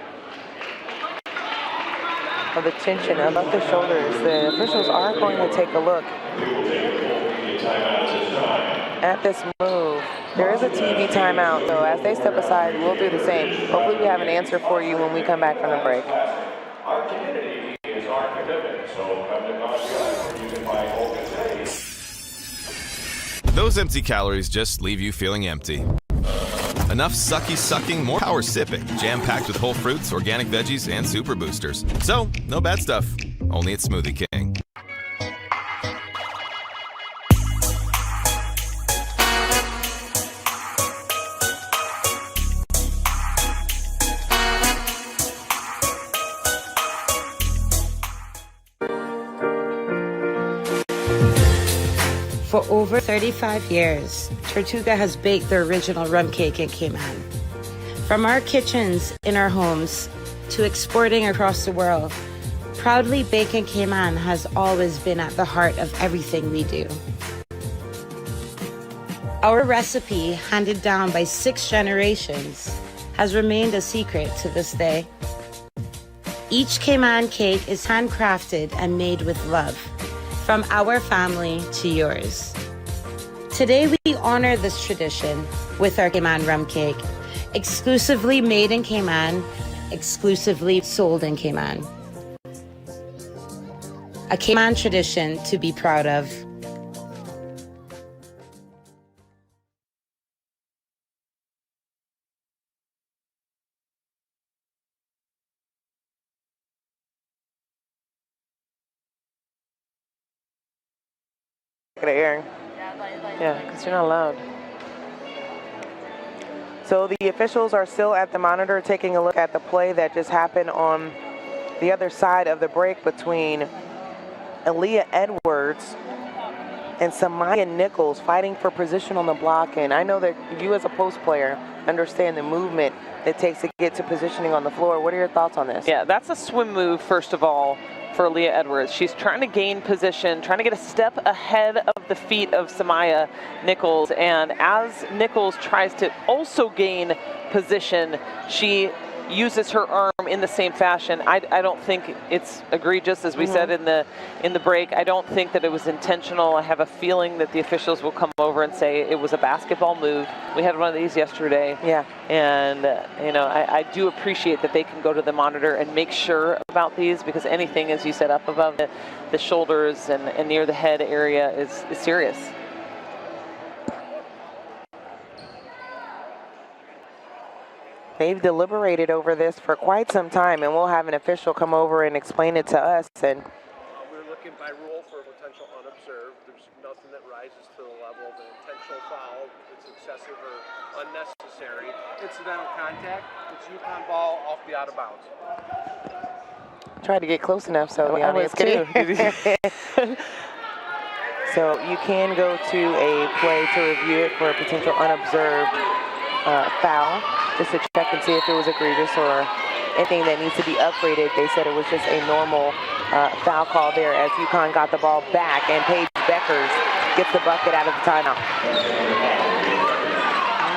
of the tension above the shoulders, the officials are going to take a look at this move. There is a TV timeout, so as they step aside, we'll do the same. Hopefully we have an answer for you when we come back from the break. Our community is our commitment, so come to Costco, you can buy whole today. Those empty calories just leave you feeling empty. Enough sucky sucking, more power sipping. Jam-packed with whole fruits, organic veggies, and super boosters. So, no bad stuff. Only at Smoothie King. For over 35 years, Tortuga has baked the original rum cake in Cayman. From our kitchens in our homes to exporting across the world, proudly baked in Cayman has always been at the heart of everything we do. Our recipe, handed down by 6 generations, has remained a secret to this day. Each Cayman cake is handcrafted and made with love, from our family to yours. Today we honor this tradition with our Cayman rum cake, exclusively made in Cayman, exclusively sold in Cayman. A Cayman tradition to be proud of. Air. Yeah, because you're not allowed. So the officials are still at the monitor taking a look at the play that just happened on the other side of the break between Aaliyah Edwards and Samaya Nichols fighting for position on the block. And I know that you as a post player understand the movement it takes to get to positioning on the floor. What are your thoughts on this? Yeah, that's a swim move, first of all, for Aaliyah Edwards. She's trying to gain position, trying to get a step ahead of the feet of Samaya Nichols. And as Nichols tries to also gain position, she uses her arm in the same fashion. I don't think it's egregious, as we said in the break. I don't think that it was intentional. I have a feeling that the officials will come over and say it was a basketball move. We had one of these yesterday. Yeah. And, you know, I do appreciate that they can go to the monitor and make sure about these, because anything, as you said, up above the shoulders and near the head area is serious. They've deliberated over this for quite some time, and we'll have an official come over and explain it to us. And we're looking by rule for a potential unobserved. There's nothing that rises to the level of an intentional foul. It's excessive or unnecessary. Incidental contact. It's UConn ball off the out of bounds. try to get close enough so the I was audience too. So you can go to a play to review it for a potential unobserved foul, just to check and see if it was egregious or anything that needs to be upgraded. They said it was just a normal foul call there as UConn got the ball back, and Paige Bueckers gets the bucket out of the timeout.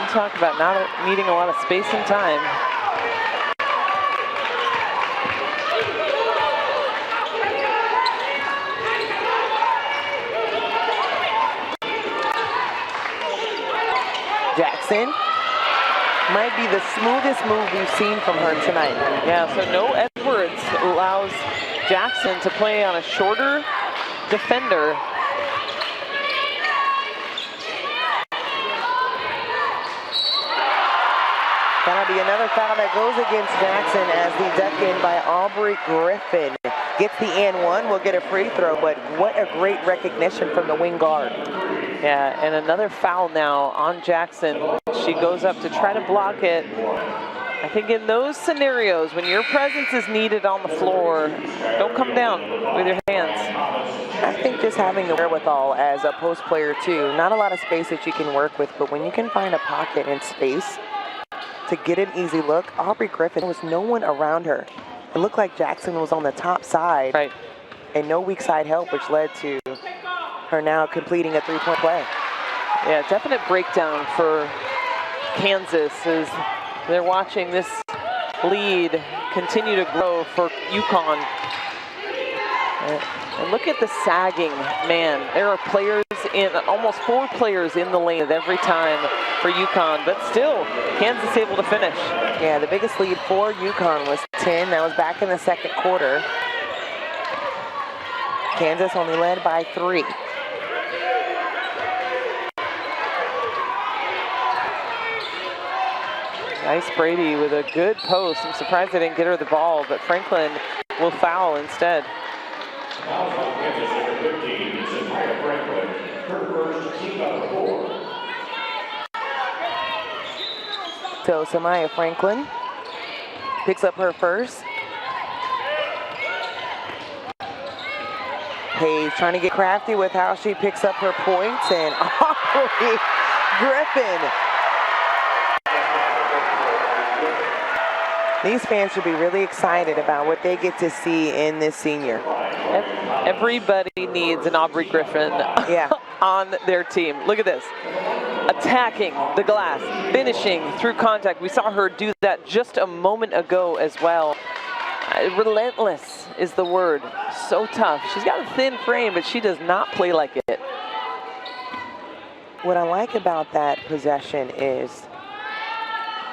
You talk about not needing a lot of space and time. Jackson might be the smoothest move we've seen from her tonight. Yeah, so no Edwards allows Jackson to play on a shorter defender. That'll be another foul that goes against Jackson as the duck in by Aubrey Griffin. Gets the and one, will get a free throw, but what a great recognition from the wing guard. Yeah, and another foul now on Jackson. She goes up to try to block it. I think in those scenarios, when your presence is needed on the floor, don't come down with your hands. I think just having the wherewithal as a post player too, not a lot of space that you can work with, but when you can find a pocket and space to get an easy look, Aubrey Griffin, there was no one around her. It looked like Jackson was on the top side, right, and no weak side help, which led to her now completing a three-point play. Yeah, definite breakdown for Kansas as they're watching this lead continue to grow for UConn. And look at the sagging, man. There are players in, almost 4 players in the lane at every time for UConn, but still, Kansas able to finish. Yeah, the biggest lead for UConn was 10. That was back in the second quarter. Kansas only led by 3. Nice Brady with a good post. I'm surprised they didn't get her the ball, but Franklin will foul instead. Now from Kansas, number 15, Samaya Franklin, her first team out of 4. So Samaya Franklin picks up her first. Paige trying to get crafty with how she picks up her points, and Aubrey Griffin. These fans should be really excited about what they get to see in this senior. Everybody needs an Aubrey Griffin on their team. Look at this. Attacking the glass, finishing through contact. We saw her do that just a moment ago as well. Relentless is the word. So tough. She's got a thin frame, but she does not play like it. what I like about that possession is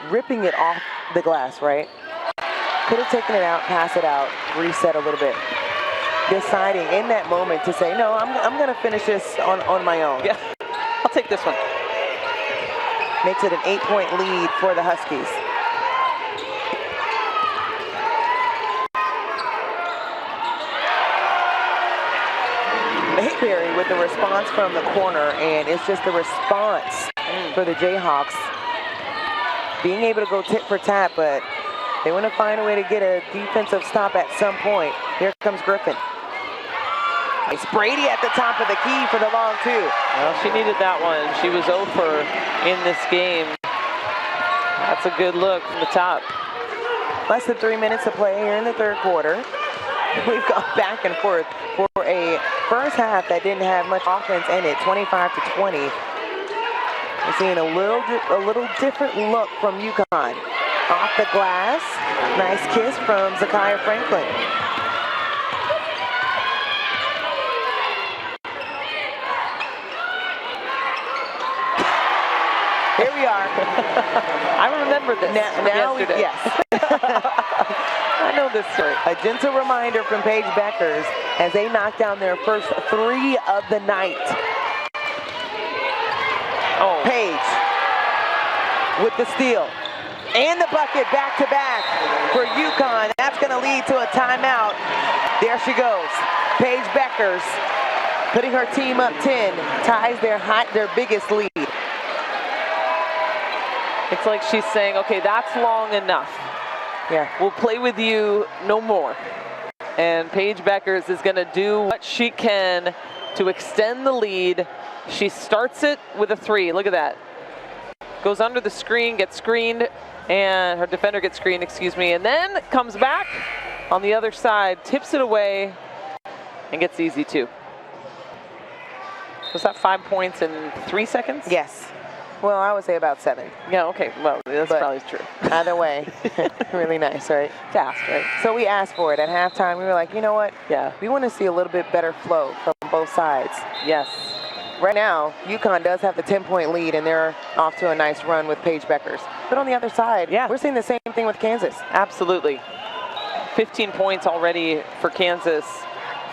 ripping it off the glass, right? Could have taken it out, pass it out, reset a little bit. Deciding in that moment to say, no, I'm going to finish this on my own. Yeah, I'll take this one. Makes it an 8-point lead for the Huskies. Mayberry with the response from the corner, and it's just the response for the Jayhawks being able to go tit for tat, but they want to find a way to get a defensive stop at some point. Here comes Griffin. It's Brady at the top of the key for the long two. Well, she needed that one. She was 0 for in this game. That's a good look from the top. Less than 3 minutes to play here in the third quarter. We've gone back and forth for a first half that didn't have much offense in it, 25-20. We're seeing a little different look from UConn. Off the glass, nice kiss from Zakiya Franklin. Here we are. I remember this from yesterday. Yes. I know this story. A gentle reminder from Paige Bueckers as they knock down their first 3 of the night. Oh, Paige with the steal and the bucket back-to-back for UConn. That's going to lead to a timeout. There she goes. Paige Bueckers putting her team up 10, ties their biggest lead. it's like she's saying, okay, that's long enough. Yeah. We'll play with you no more. And Paige Bueckers is going to do what she can to extend the lead. She starts it with a 3. Look at that. Goes under the screen, gets screened, and her defender gets screened, excuse me, and then comes back on the other side, tips it away, and gets the easy 2. Was that 5 points in 3 seconds? Yes. Well, I would say about 7. Yeah, okay. Well, that's probably true. Either way, really nice, right? Fast, right? So we asked for it at halftime. We were like, you know what? Yeah. We want to see a little bit better flow from both sides. Yes. Right now, UConn does have the 10-point lead, and they're off to a nice run with Paige Bueckers. But on the other side, yeah, we're seeing the same thing with Kansas. Absolutely. 15 points already for Kansas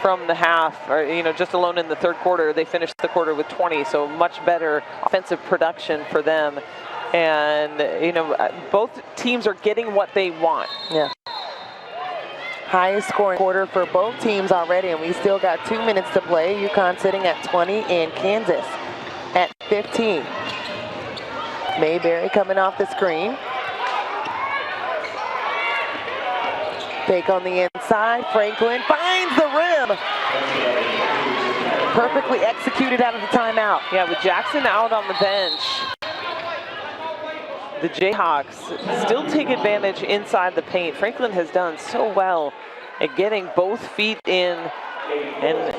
from the half, or, you know, just alone in the third quarter. They finished the quarter with 20, so much better offensive production for them. And, you know, both teams are getting what they want. Yeah. Highest scoring quarter for both teams already, and we still got 2 minutes to play. UConn sitting at 20 and Kansas at 15. Mayberry coming off the screen. Fake on the inside. Franklin finds the rim. Perfectly executed out of the timeout. Yeah, with Jackson out on the bench, the Jayhawks still take advantage inside the paint. Franklin has done so well at getting both feet in and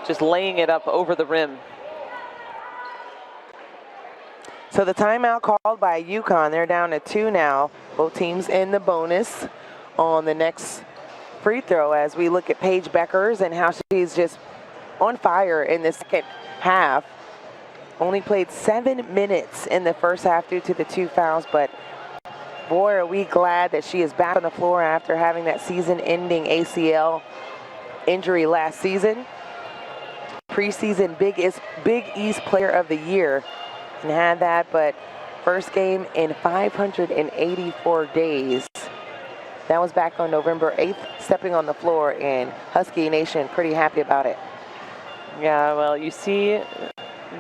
just laying it up over the rim. So the timeout called by UConn. They're down to 2 now. Both teams in the bonus on the next free throw as we look at Paige Bueckers and how she's just on fire in the second half. Only played 7 minutes in the first half due to the 2 fouls, but boy, are we glad that she is back on the floor after having that season-ending ACL injury last season. Preseason Big East Player of the Year and had that, but first game in 584 days. That was back on November 8th, stepping on the floor, and Husky Nation pretty happy about it. Yeah, well, you see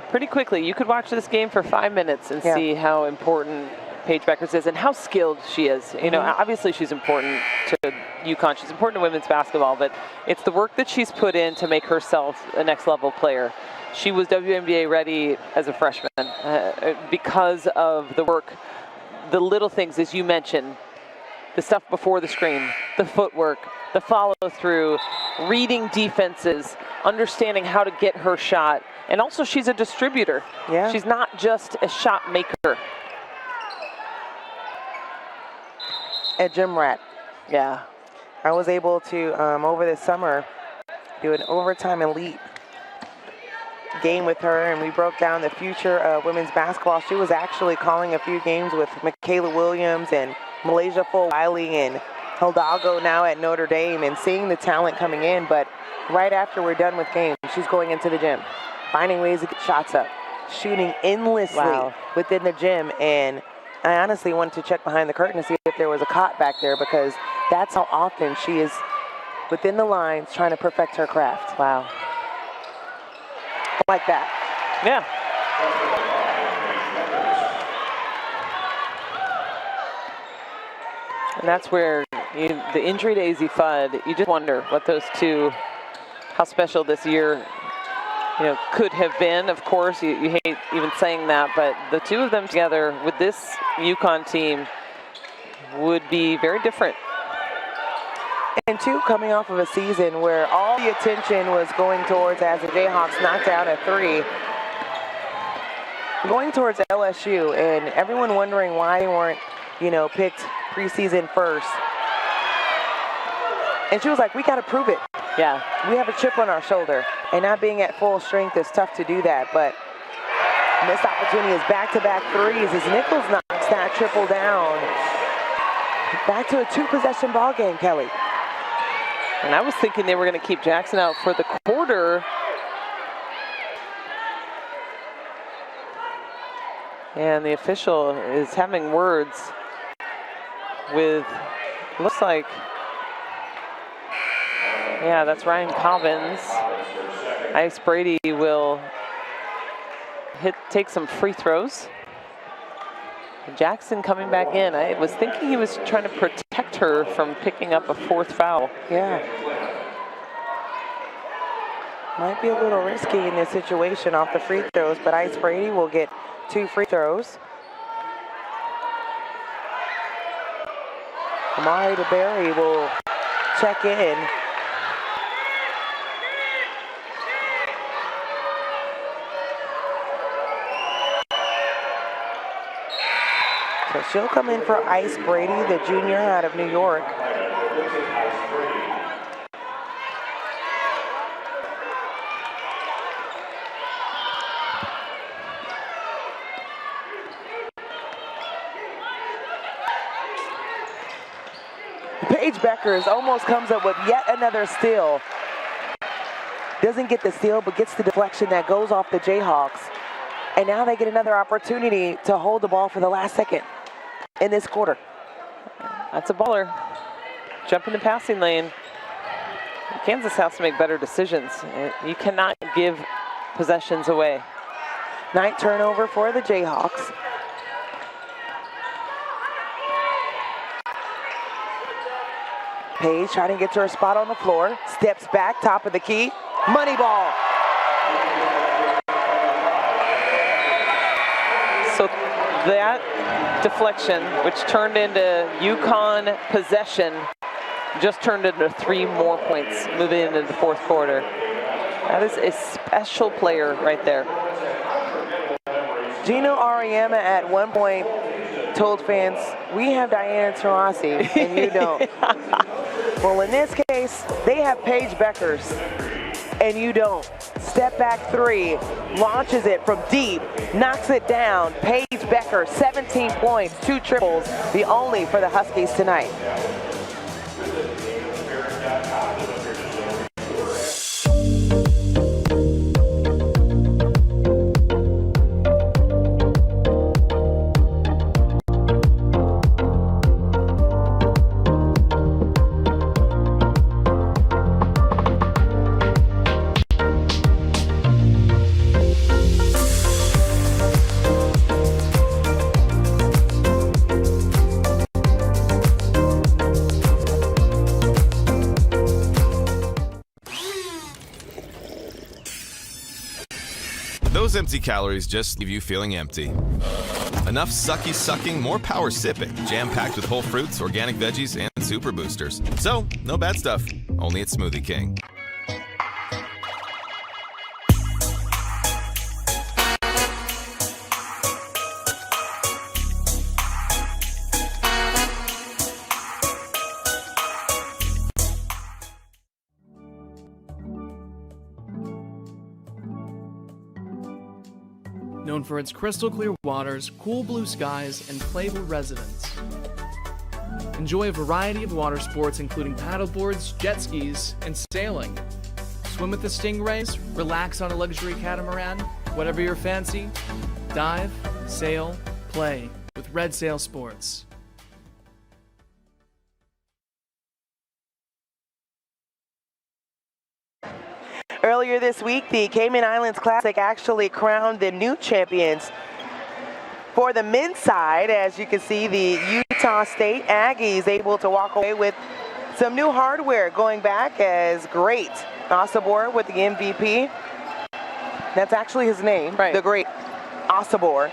pretty quickly, you could watch this game for 5 minutes and see how important Paige Bueckers is and how skilled she is. You know, obviously she's important to UConn. She's important to women's basketball, but it's the work that she's put in to make herself a next level player. She was WNBA ready as a freshman because of the work, the little things, as you mentioned, the stuff before the screen, the footwork, the follow through, reading defenses, understanding how to get her shot. And also she's a distributor. Yeah. She's not just a shot maker. A gym rat. Yeah. I was able to, over this summer, do an overtime elite game with her, and we broke down the future of women's basketball. She was actually calling a few games with Michaela Williams and Malaysia Full-Wiley and Hidalgo now at Notre Dame, and seeing the talent coming in. But right after we're done with games, she's going into the gym, finding ways to get shots up, shooting endlessly within the gym. And I honestly wanted to check behind the curtain to see if there was a cot back there, because that's how often she is within the lines trying to perfect her craft. Wow. Like that. Yeah. And that's where the injury to AZ Fudd, you just wonder what those two, how special this year could have been. Of course, you hate even saying that, but the two of them together with this UConn team would be very different. And two, coming off of a season where all the attention was going towards, as the Jayhawks knocked down a three, going towards LSU, and everyone wondering why they weren't, picked preseason first. And she was like, we got to prove it. Yeah. We have a chip on our shoulder, and not being at full strength is tough to do that. But missed opportunity is back-to-back threes as Nichols knocks that triple down. Back to a two-possession ball game, Kelly. And I was thinking they were going to keep Jackson out for the quarter. And the official is having words with, looks like, yeah, that's Ryan Cobbins. Ice Brady will take some free throws. Jackson coming back in. I was thinking he was trying to protect her from picking up a fourth foul. Yeah. Might be a little risky in this situation off the free throws, but Ice Brady will get 2 free throws. Amari DeBerry will check in. So she'll come in for Ice Brady, the junior out of New York. Paige Bueckers almost comes up with yet another steal. Doesn't get the steal, but gets the deflection that goes off the Jayhawks. And now they get another opportunity to hold the ball for the last second in this quarter. That's a baller. Jump in the passing lane. Kansas has to make better decisions. You cannot give possessions away. 9th turnover for the Jayhawks. Paige trying to get to her spot on the floor. Steps back, top of the key. Money ball. So that deflection, which turned into UConn possession, just turned into 3 more points moving into the fourth quarter. That is a special player right there. Gino Auriemma at one point told fans, we have Diana Taurasi and you don't. Well, in this case, they have Paige Bueckers and you don't. Step back 3, launches it from deep, knocks it down. Paige Bueckers, 17 points, 2 triples, the only for the Huskies tonight. Those empty calories just leave you feeling empty. Enough sucky sucking, more power sipping. Jam-packed with whole fruits, organic veggies, and super boosters. So, no bad stuff. Only at Smoothie King. known for its crystal clear waters, cool blue skies, and playful residents. Enjoy a variety of water sports including paddleboards, jet skis, and sailing. Swim with the stingrays, relax on a luxury catamaran, whatever your fancy, dive, sail, play with Red Sail Sports. Earlier this week, the Cayman Islands Classic actually crowned the new champions. For the men's side, as you can see, the Utah State Aggies able to walk away with some new hardware going back as great. Osobor with the MVP. That's actually his name, right. The great Osobor.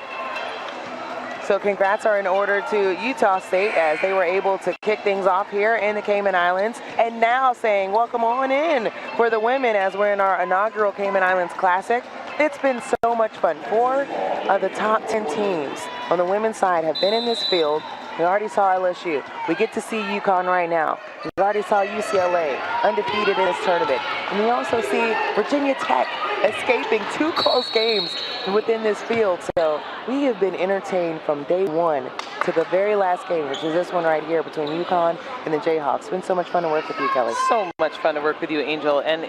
So congrats are in order to Utah State as they were able to kick things off here in the Cayman Islands. And now saying welcome on in for the women as we're in our inaugural Cayman Islands Classic. It's been so much fun. 4 of the top 10 teams on the women's side have been in this field. We already saw LSU. We get to see UConn right now. We already saw UCLA undefeated in this tournament. And we also see Virginia Tech escaping 2 close games within this field. So we have been entertained from day one to the very last game, which is this one right here between UConn and the Jayhawks. It's been so much fun to work with you, Kelly. So much fun to work with you, Angel. And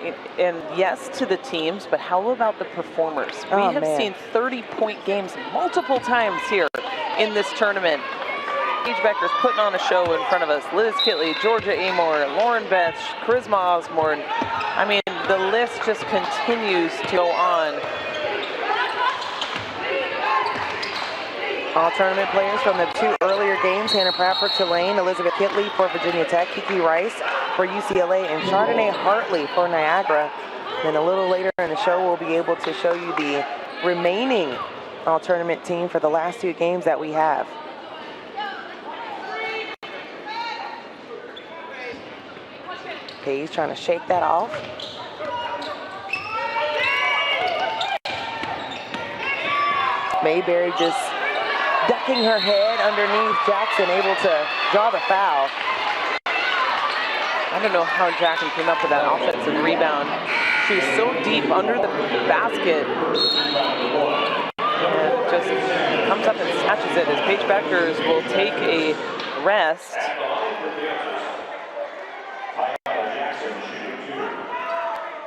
yes to the teams, but how about the performers? We have seen 30-point games multiple times here in this tournament. Paige Bueckers putting on a show in front of us. Liz Kitley, Georgia Amor, Lauren Betch, Charisma Osborne. I mean, the list just continues to go on. All tournament players from the 2 earlier games, Hannah Pratt for Tulane, Elizabeth Kitley for Virginia Tech, Kiki Rice for UCLA, and Chardonnay Hartley for Niagara. Then a little later in the show, we'll be able to show you the remaining all tournament team for the last 2 games that we have. Paige trying to shake that off. Mayberry just ducking her head underneath Jackson, able to draw the foul. I don't know how Jackson came up with that offensive rebound. She was so deep under the basket. And just comes up and snatches it as Paige Bueckers will take a rest.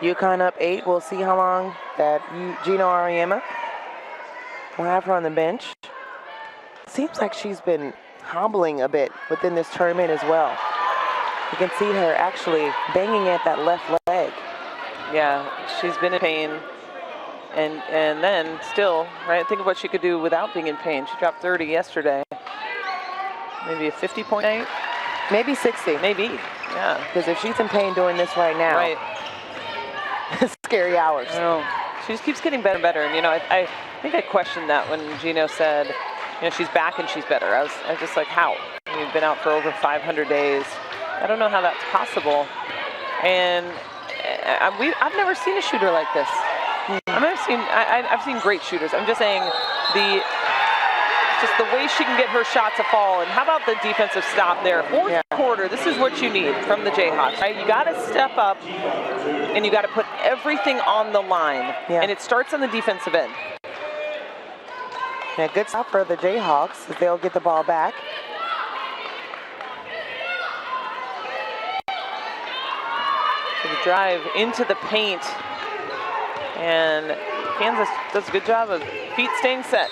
UConn up 8. We'll see how long that Gino Ariema will have her on the bench. Seems like she's been hobbling a bit within this tournament as well. You can see her actually banging at that left leg. Yeah, she's been in pain. And then still, right, think of what she could do without being in pain. She dropped 30 yesterday. Maybe a 50-point night? Maybe 60. Maybe, yeah. Because if she's in pain doing this right now, right. Scary hours. I know. She just keeps getting better and better. And, you know, I think I questioned that when Gino said, you know, she's back and she's better. I was just like, how? You've been out for over 500 days. I don't know how that's possible. And I've never seen a shooter like this. I've seen great shooters. I'm just saying just the way she can get her shot to fall. And how about the defensive stop there? Fourth quarter, this is what you need from the Jayhawks, right? You got to step up and you got to put everything on the line. And it starts on the defensive end. Yeah, good stop for the Jayhawks as they'll get the ball back. So the drive into the paint. And Kansas does a good job of feet staying set.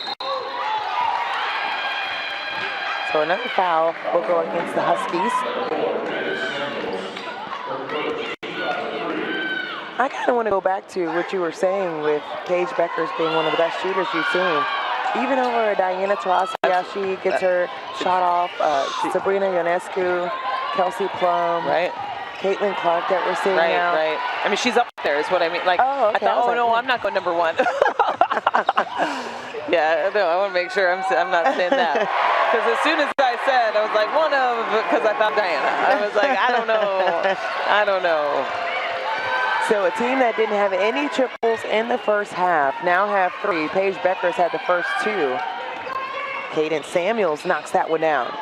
So another foul will go against the Huskies. I kind of want to go back to what you were saying with Paige Bueckers being one of the best shooters you've seen. Even over Diana Taurasi, how she gets her shot off, Sabrina Ionescu, Kelsey Plum, right? Caitlin Clark that we're seeing now. Right. I mean, she's up there is what I mean. Like, oh, okay. I thought, no, I'm not going number 1. Yeah, no, I want to make sure I'm not saying that. Because as soon as I said, I was like, one of, because I thought Diana. I was like, I don't know. So a team that didn't have any triples in the first half now have 3. Paige Bueckers had the first 2. Cadence Samuels knocks that one down.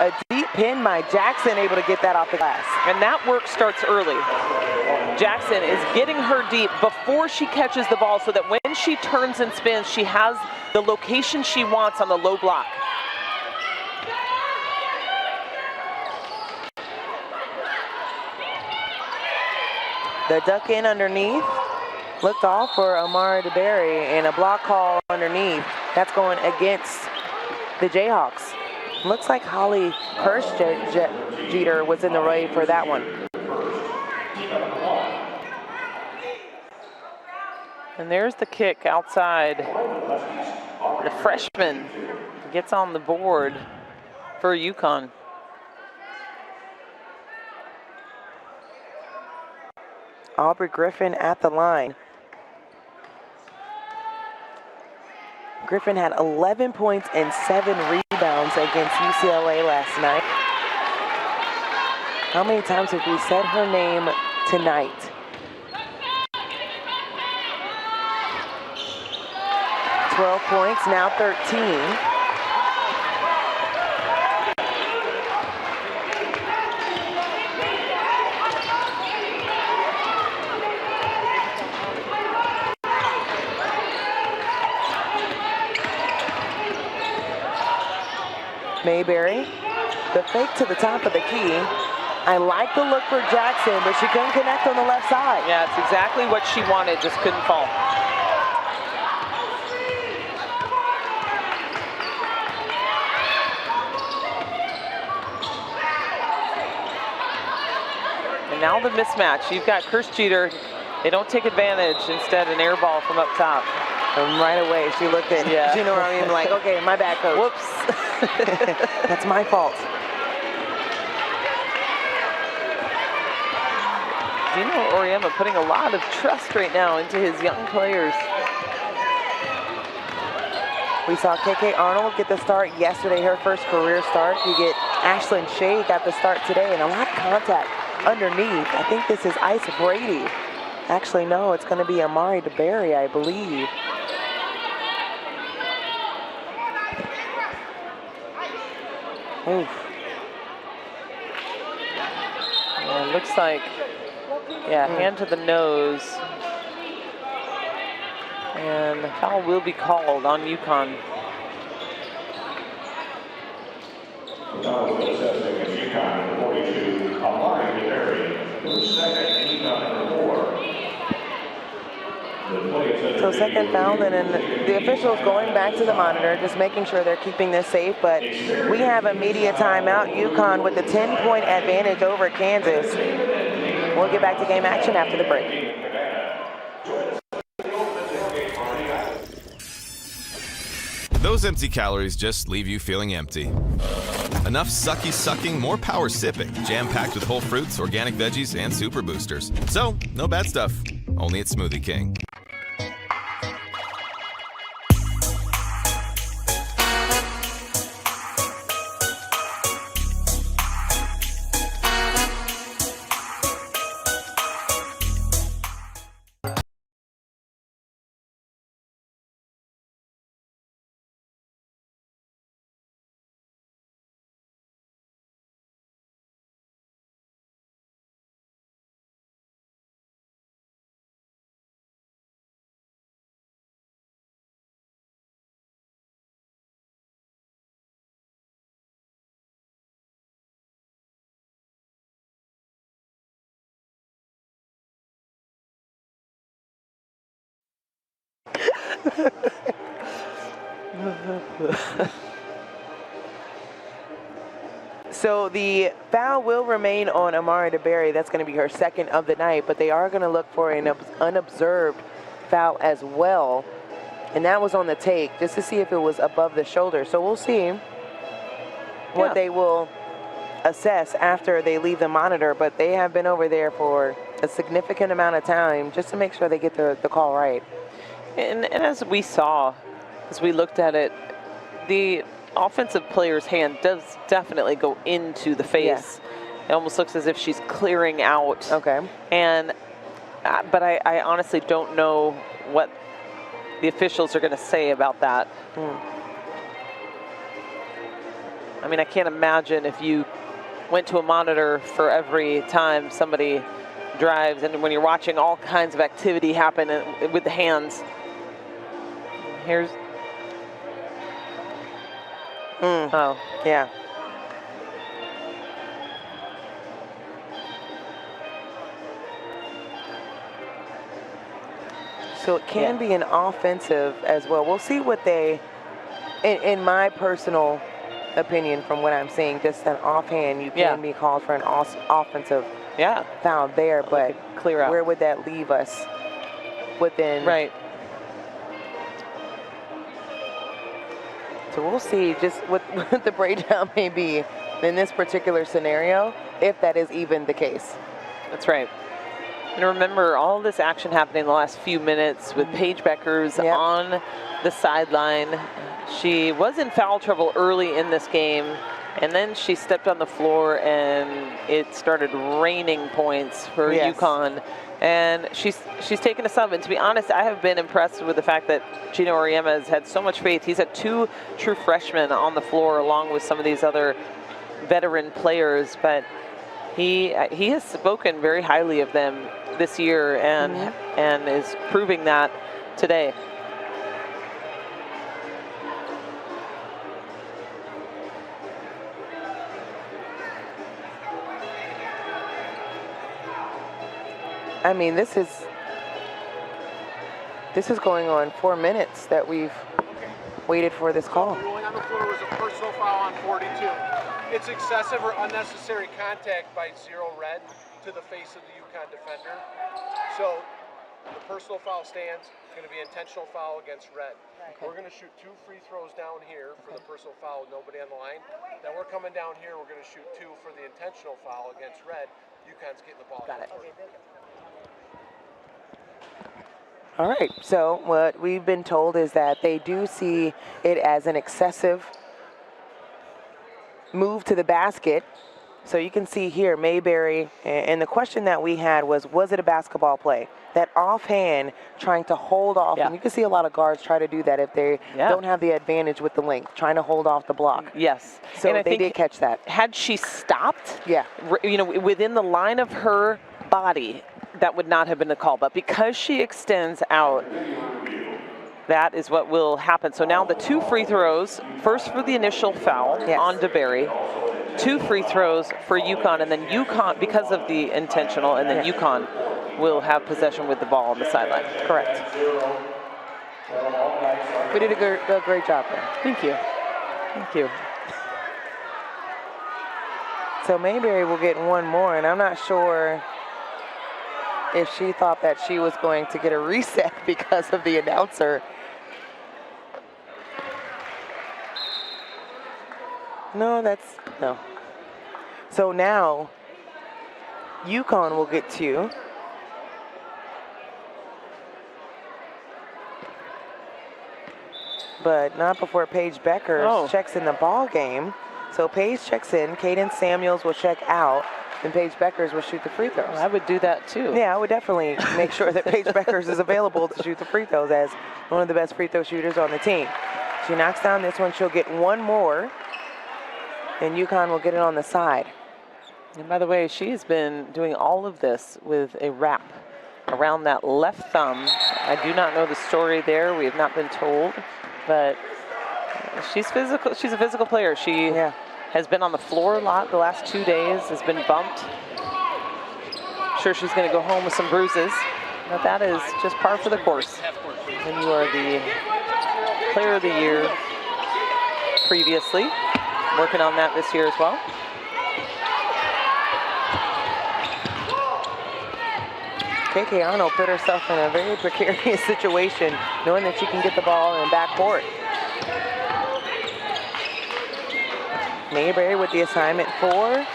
A deep pin by Jackson, able to get that off the glass. And that work starts early. Jackson is getting her deep before she catches the ball so that when she turns and spins, she has the location she wants on the low block. The duck in underneath. Looked off for Amari DeBerry, and a block call underneath. That's going against the Jayhawks. Looks like Holly Kirsch-Jeter was in the way for that one. And there's the kick outside. The freshman gets on the board for UConn. Aubrey Griffin at the line. Griffin had 11 points and 7 rebounds against UCLA last night. How many times have we said her name tonight? "12 points, now 13. Mayberry, the fake to the top of the key. I like the look for Jackson, but she couldn't connect on the left side. Yeah, it's exactly what she wanted, just couldn't fall. And now the mismatch. You've got Kirsch-Jeter. They don't take advantage. Instead, an air ball from up top. And right away, she looked at Gino Rami like, okay, my bad, coach. Whoops. That's my fault. Gino Oriema putting a lot of trust right now into his young players. We saw KK Arnold get the start yesterday, her first career start. You get Ashlyn Shea got the start today, and a lot of contact underneath. I think this is Ice Brady. Actually, no, it's going to be Amari DeBerry, I believe. Oof. Yeah, it looks like, hand to the nose. And the foul will be called on UConn. Foul assessing against UConn number 42, Amari DeBerry. First, second, UConn number 4. So second foul, and then the officials going back to the monitor, just making sure they're keeping this safe. But we have a media timeout. UConn with the 10-point advantage over Kansas. We'll get back to game action after the break. Those empty calories just leave you feeling empty. Enough sucky sucking, more power sipping, jam-packed with whole fruits, organic veggies, and super boosters. So, no bad stuff, only at Smoothie King. So the foul will remain on Amari DeBerry. That's going to be her second of the night, but they are going to look for an unobserved foul as well. And that was on the take, just to see if it was above the shoulder. So we'll see what they will assess after they leave the monitor, but they have been over there for a significant amount of time just to make sure they get the call right. And as we saw, as we looked at it, the offensive player's hand does definitely go into the face. Yes. It almost looks as if she's clearing out. Okay. And, but I honestly don't know what the officials are going to say about that. I mean, I can't imagine if you went to a monitor for every time somebody drives, and when you're watching all kinds of activity happen with the hands. Here's. Oh, yeah. So it can be an offensive as well. We'll see what they, in my personal opinion, from what I'm seeing, just an offhand, you can be called for an offensive foul there, but clear out. Where would that leave us within? Right. So we'll see just what the breakdown may be in this particular scenario, if that is even the case. That's right. And remember, all this action happening in the last few minutes with Paige Bueckers on the sideline. She was in foul trouble early in this game, and then she stepped on the floor, and it started raining points for UConn. And she's taken a sub. And to be honest, I have been impressed with the fact that Gino Auriemma has had so much faith. He's had 2 true freshmen on the floor along with some of these other veteran players, but he has spoken very highly of them this year, and is proving that today. I mean, this is going on 4 minutes that we've waited for this call. Ruling on the floor was a personal foul on 42. It's excessive or unnecessary contact by 0 red to the face of the UConn defender. So the personal foul stands. It's going to be intentional foul against red. Okay. We're going to shoot 2 free throws down here for the personal foul with nobody on the line. Then we're coming down here. We're going to shoot 2 for the intentional foul against red. UConn's getting the ball. Got it. All right, so what we've been told is that they do see it as an excessive move to the basket. So you can see here, Mayberry, and the question that we had was it a basketball play? That offhand trying to hold off, and you can see a lot of guards try to do that if they don't have the advantage with the length, trying to hold off the block. Yes. So and they did catch that. Had she stopped, within the line of her body, that would not have been a call. But because she extends out, that is what will happen. So now the 2 free throws, first for the initial foul on DeBerry, 2 free throws for UConn, and then UConn, because of the intentional, and then UConn will have possession with the ball on the sideline. Correct. We did a great job there. Thank you. Thank you. So Mayberry will get 1 more, and I'm not sure if she thought that she was going to get a reset because of the announcer. No. So now UConn will get 2. But not before Paige Bueckers checks in the ball game. So Paige checks in, Caden Samuels will check out, and Paige Bueckers will shoot the free throws. Well, I would do that too. Yeah, I would definitely make sure that Paige Bueckers is available to shoot the free throws as one of the best free throw shooters on the team. She knocks down this one, she'll get 1 more, and UConn will get it on the side. And by the way, she has been doing all of this with a wrap around that left thumb. I do not know the story there. We have not been told, but she's physical. She's a physical player. She has been on the floor a lot the last 2 days, has been bumped. Sure, she's going to go home with some bruises, but that is just par for the course. And you are the player of the year previously, working on that this year as well. KK Arnold put herself in a very precarious situation, knowing that she can get the ball in the backcourt. Mayberry with the assignment for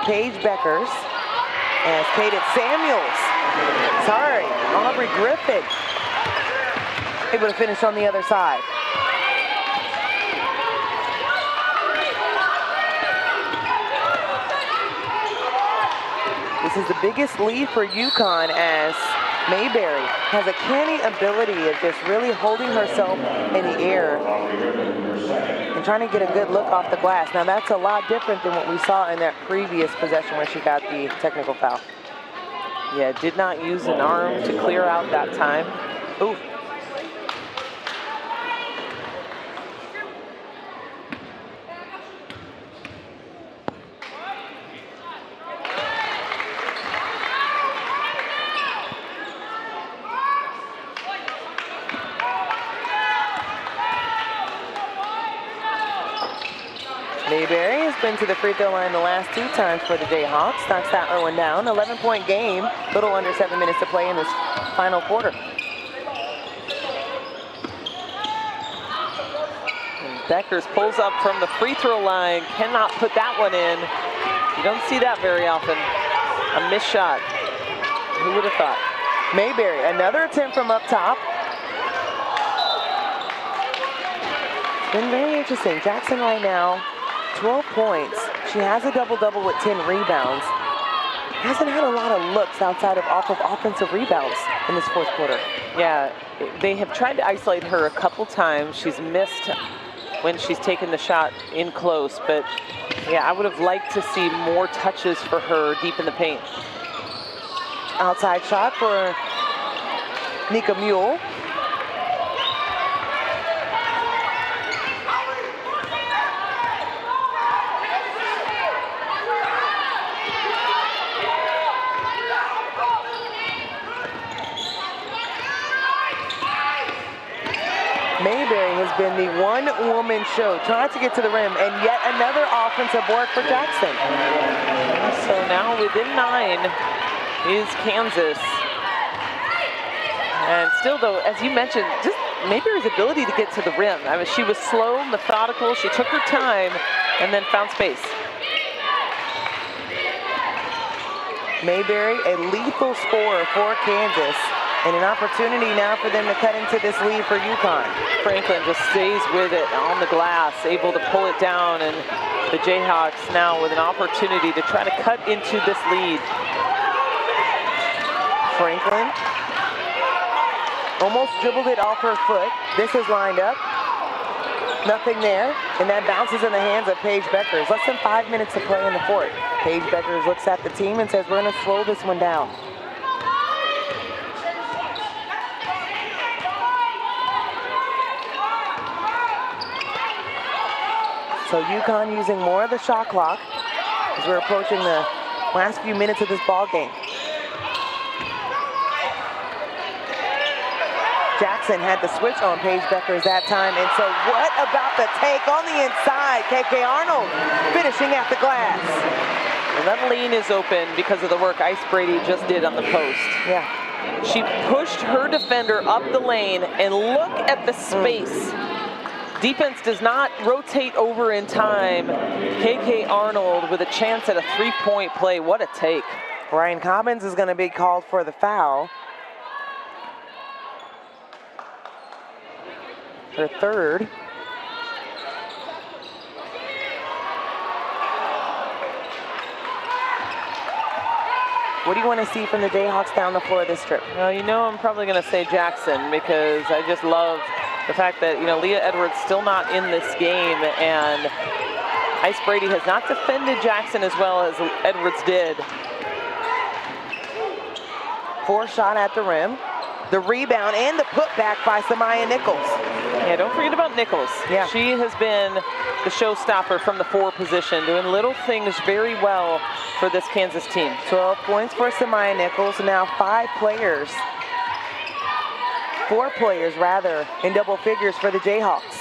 Paige Bueckers. As Caden Samuels, Aubrey Griffin, able to finish on the other side. This is the biggest lead for UConn as Mayberry has a canny ability of just really holding herself in the air and trying to get a good look off the glass. Now that's a lot different than what we saw in that previous possession where she got the technical foul. Yeah, did not use an arm to clear out that time. Ooh. Mayberry has been to the free throw line the last 2 times for the Jayhawks. Knocks that one down. 11-point game. Little under 7 minutes to play in this final quarter. And Bueckers pulls up from the free throw line. Cannot put that one in. You don't see that very often. A missed shot. Who would have thought? Mayberry, another attempt from up top. It's been very interesting. Jackson right now, 12 points. She has a double-double with 10 rebounds. Hasn't had a lot of looks outside of off of offensive rebounds in this fourth quarter. Yeah, they have tried to isolate her a couple times. She's missed when she's taken the shot in close, but yeah, I would have liked to see more touches for her deep in the paint. Outside shot for Nika Mule. Mayberry has been the one-woman show, trying to get to the rim, and yet another offensive work for Jackson. So now within 9 is Kansas. And still, though, as you mentioned, just Mayberry's ability to get to the rim. I mean, she was slow, methodical, she took her time, and then found space. Mayberry, a lethal scorer for Kansas. And an opportunity now for them to cut into this lead for UConn. Franklin just stays with it on the glass, able to pull it down, and the Jayhawks now with an opportunity to try to cut into this lead. Franklin almost dribbled it off her foot. This is lined up. Nothing there, and that bounces in the hands of Paige Bueckers. Less than 5 minutes to play in the fourth. Paige Bueckers looks at the team and says, we're going to slow this one down. So UConn using more of the shot clock as we're approaching the last few minutes of this ball game. Jackson had the switch on Paige Bueckers that time, and so what about the take on the inside? KK Arnold finishing at the glass. And that lane is open because of the work Ice Brady just did on the post. Yeah. She pushed her defender up the lane, and look at the space. Defense does not rotate over in time. KK Arnold with a chance at a 3-point play. What a take. Ryan Cobbins is going to be called for the foul. Her third. What do you want to see from the Jayhawks down the floor this trip? Well, you know I'm probably going to say Jackson, because I just love the fact that, you know, Leah Edwards still not in this game, and Ice Brady has not defended Jackson as well as Edwards did. 4 shot at the rim. The rebound and the putback by Samaya Nichols. Yeah, don't forget about Nichols. Yeah. She has been the showstopper from the 4 position, doing little things very well for this Kansas team. 12 points for Samaya Nichols. Now 4 players rather, in double figures for the Jayhawks.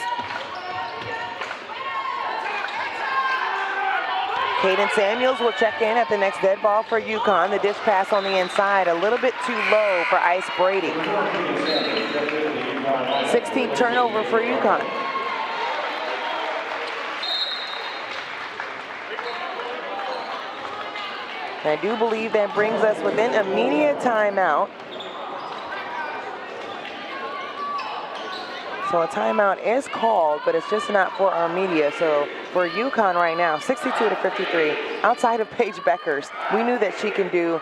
Kaden Samuels will check in at the next dead ball for UConn. The dish pass on the inside, a little bit too low for Ice Brady. 16th turnover for UConn. And I do believe that brings us within a media timeout. So a timeout is called, but it's just not for our media. So for UConn right now, 62-53, outside of Paige Bueckers, we knew that she can do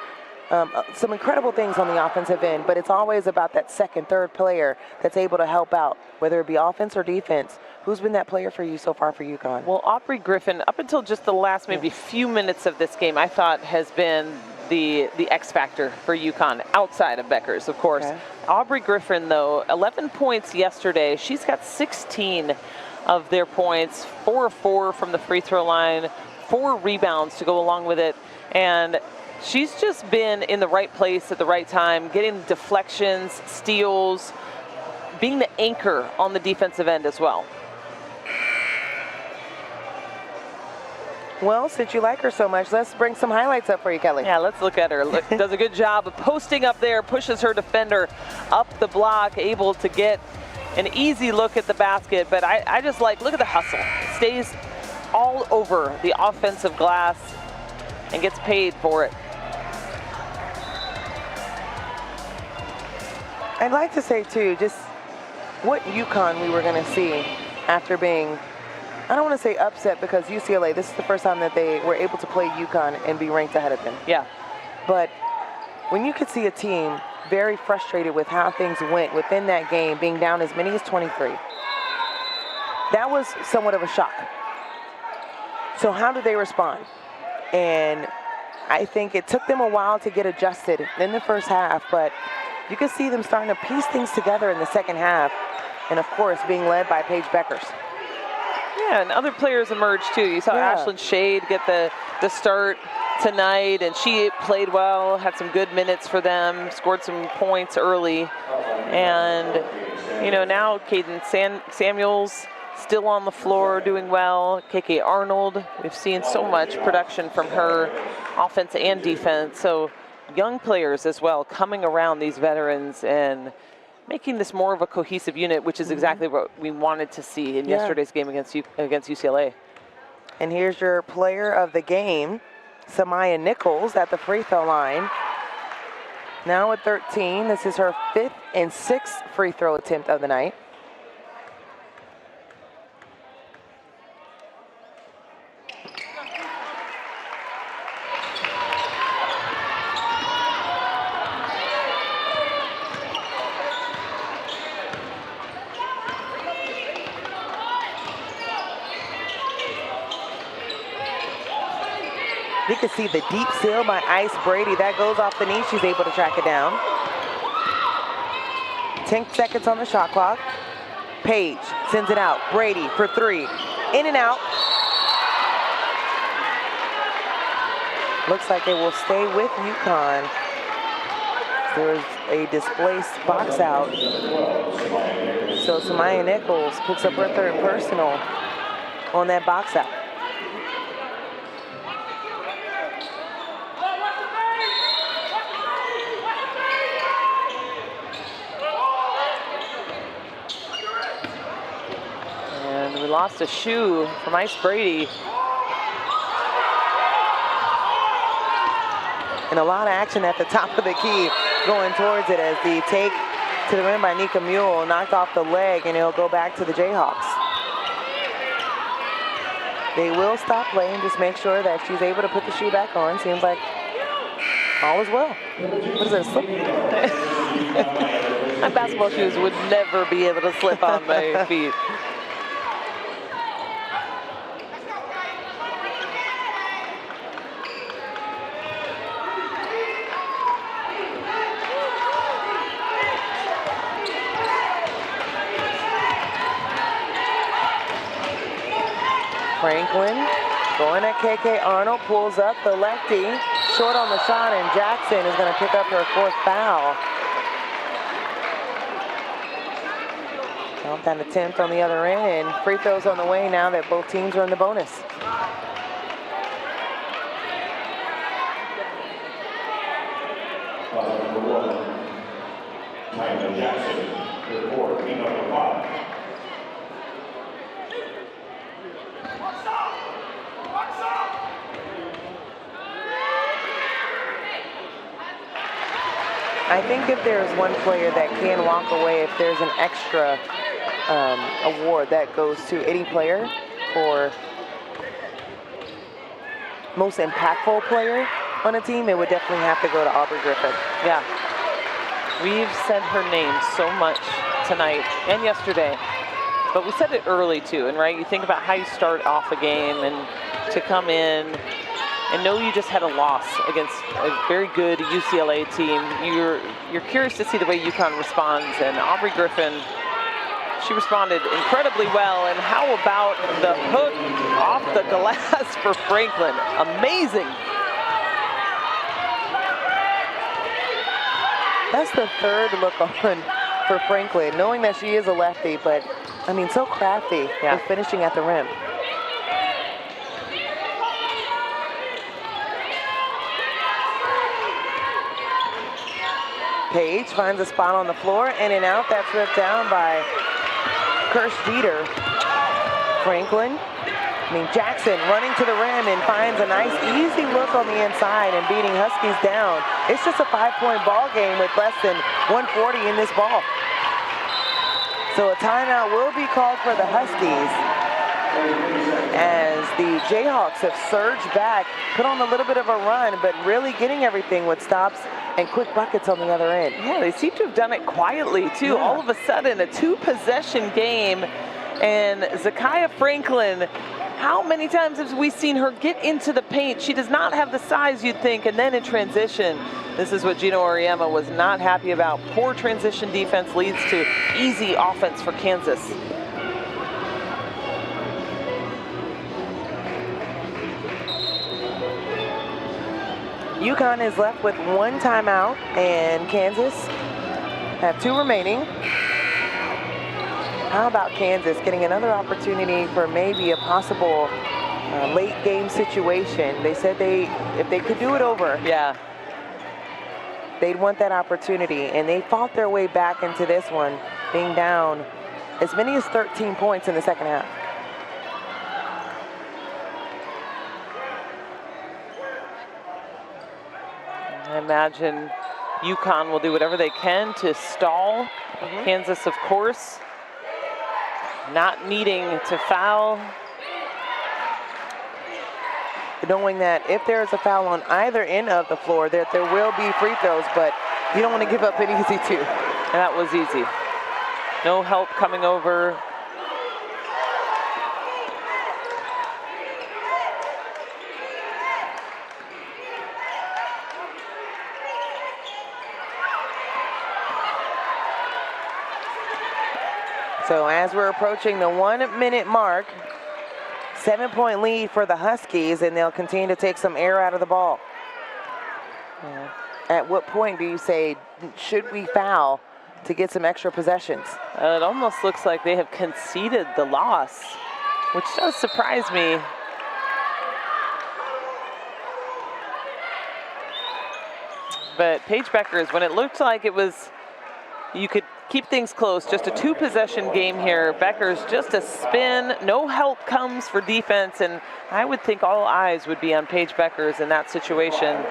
some incredible things on the offensive end, but it's always about that second, third player that's able to help out, whether it be offense or defense. Who's been that player for you so far for UConn? Well, Aubrey Griffin, up until just the last maybe few minutes of this game, I thought has been the X factor for UConn, outside of Bueckers, of course. Okay. Aubrey Griffin, though, 11 points yesterday. She's got 16 of their points, 4 of 4 from the free throw line, 4 rebounds to go along with it. And she's just been in the right place at the right time, getting deflections, steals, being the anchor on the defensive end as well. Well, since you like her so much, let's bring some highlights up for you, Kelly. Yeah, let's look at her. Does a good job of posting up there, pushes her defender up the block, able to get an easy look at the basket. But I just look at the hustle. Stays all over the offensive glass and gets paid for it. I'd like to say, too, just what UConn we were going to see after being, I don't want to say upset, because UCLA, this is the first time that they were able to play UConn and be ranked ahead of them. Yeah. But when you could see a team very frustrated with how things went within that game, being down as many as 23, that was somewhat of a shock. So how did they respond? And I think it took them a while to get adjusted in the first half, but you could see them starting to piece things together in the second half, and of course being led by Paige Bueckers. Yeah, and other players emerged too. You saw Ashlyn Shade get the start tonight, and she played well, had some good minutes for them, scored some points early. And, you know, now Caden Samuels still on the floor doing well. KK Arnold, we've seen so much production from her, offense and defense. So young players as well coming around these veterans and making this more of a cohesive unit, which is exactly what we wanted to see in yesterday's game against UCLA. And here's your player of the game, Samaya Nichols, at the free throw line. Now at 13, this is her 5th and 6th free throw attempt of the night. You can see the deep seal by Ice Brady. That goes off the knee. She's able to track it down. 10 seconds on the shot clock. Paige sends it out. Brady for 3. In and out. Looks like it will stay with UConn. There's a displaced box out. So Samaya Nichols picks up her 3rd personal on that box out. And we lost a shoe from Ice Brady. And a lot of action at the top of the key going towards it as the take to the rim by Nika Mule knocked off the leg, and it'll go back to the Jayhawks. They will stop playing, just make sure that she's able to put the shoe back on. Seems like all is well. What is it, a slip? My basketball shoes would never be able to slip on my feet. Franklin going at KK Arnold, pulls up the lefty, short on the shot, and Jackson is going to pick up her 4th foul. Countdown attempt on the other end, and free throws on the way now that both teams are in the bonus. Jackson, 4, team number 5. I think if there's one player that can walk away, if there's an extra award that goes to any player for most impactful player, on a team, it would definitely have to go to Aubrey Griffin. Yeah. We've said her name so much tonight and yesterday, but we said it early too. And right, you think about how you start off a game and to come in and know you just had a loss against a very good UCLA team. You're curious to see the way UConn responds, and Aubrey Griffin, she responded incredibly well. And how about the hook off the glass for Franklin? Amazing. That's the third look on for Franklin, knowing that she is a lefty, but I mean, so crafty with finishing at the rim. Paige finds a spot on the floor, in and out. That's ripped down by Kirsch-Dieter. Franklin, Jackson running to the rim and finds a nice easy look on the inside and beating Huskies down. It's just a 5-point ball game with less than 140 in this ball. So a timeout will be called for the Huskies as the Jayhawks have surged back, put on a little bit of a run, but really getting everything with stops and quick buckets on the other end. Yeah, they seem to have done it quietly too. Yeah. All of a sudden, a 2-possession game, and Zakiya Franklin, how many times have we seen her get into the paint? She does not have the size, you'd think, and then in transition, this is what Gino Auriemma was not happy about. Poor transition defense leads to easy offense for Kansas. UConn is left with 1 timeout, and Kansas have 2 remaining. How about Kansas getting another opportunity for maybe a possible late game situation? They said if they could do it over, they'd want that opportunity, and they fought their way back into this one, being down as many as 13 points in the second half. I imagine UConn will do whatever they can to stall Kansas, of course, not needing to foul. Knowing that if there is a foul on either end of the floor, that there will be free throws, but you don't want to give up an easy 2. And that was easy. No help coming over. So as we're approaching the 1-minute mark, 7-point lead for the Huskies, and they'll continue to take some air out of the ball. At what point do you say, should we foul to get some extra possessions? It almost looks like they have conceded the loss, which does surprise me. But Paige Bueckers, when it looked like it was, you could keep things close, just a 2-possession game here. Bueckers just a spin, no help comes for defense, and I would think all eyes would be on Paige Bueckers in that situation.